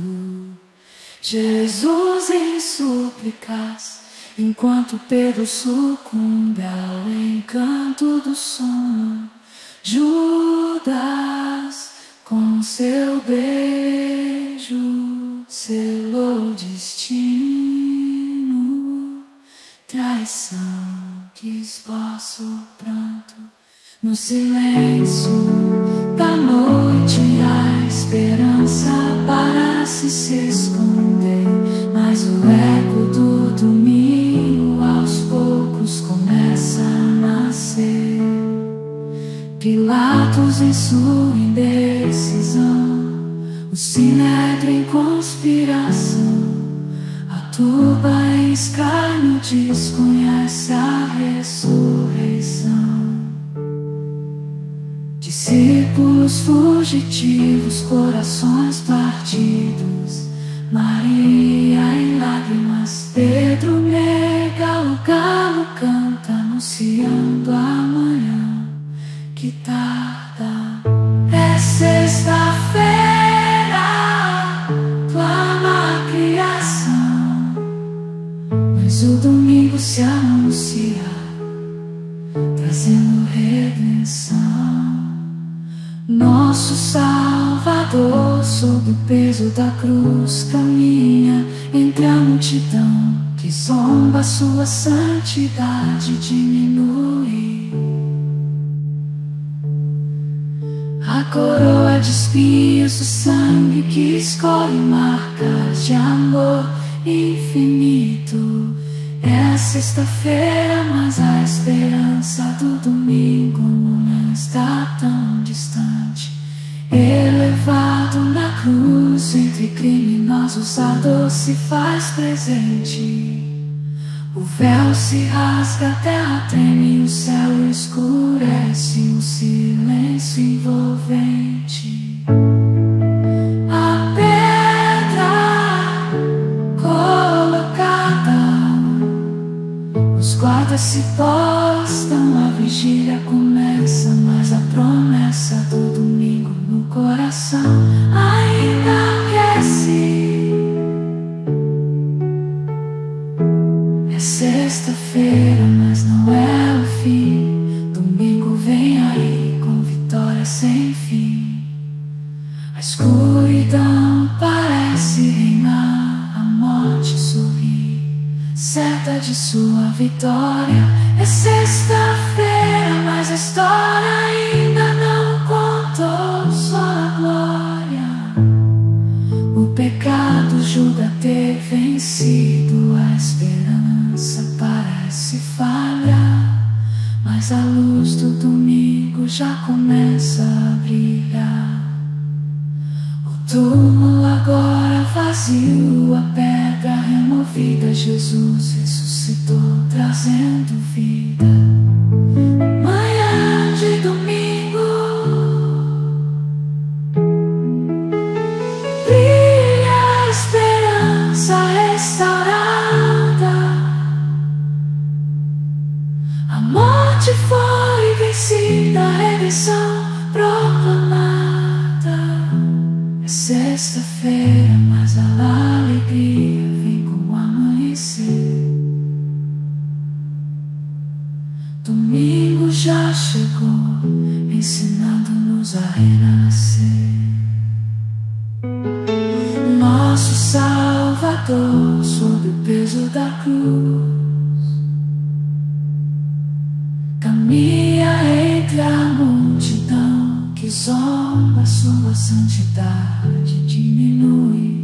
Jesus em súplicas, enquanto Pedro sucumbe ao encanto do sono. Judas, com seu beijo, selou o destino. Traição que esboça o pranto. No silêncio da noite, a esperança parece se esconder, mas o eco do domingo aos poucos começa a nascer. Pilatos em sua indecisão, o sinédrio em conspiração, a turba em escárnio desconhece a ressurreição. Discípulos fugitivos, corações partidos, Maria em lágrimas, Pedro nega, o galo canta anunciando amanhã que tarda. É sexta-feira, clama a criação, mas o domingo se anuncia, trazendo redenção. Nosso Salvador, sob o peso da cruz, caminha entre a multidão que zomba, sua santidade diminui. A coroa de espinhos, o sangue que escolhe marcas de amor infinito. É sexta-feira, mas a esperança do domingo não está tão distante. Elevado na cruz, entre criminosos a dor se faz presente. O véu se rasga, a terra treme, o céu escurece, um silêncio envolvente. A pedra colocada, os guardas se postam, a vigília começa, mas a promessa do domingo no coração ainda aquece. É sexta-feira, mas não é o fim. Domingo vem aí com vitória sem fim. A escuridão parece reinar, a morte sorri, certa de sua vitória. É sexta-feira, mas a história ainda não contou, só a glória. O pecado julga ter vencido, a esperança parece falhar, mas a luz do domingo já começa a brilhar. O túmulo agora vazio, a pedra removida, Jesus ressuscitou, trazendo vida. Manhã de domingo, brilha a esperança restaurada. A morte foi vencida, a redenção proclamada. É sexta-feira, mas a alegria vem com o amanhecer. Domingo já chegou, ensinando-nos a renascer. Nosso Salvador, sob o peso da cruz, caminha entre a multidão que zomba, sua santidade diminui.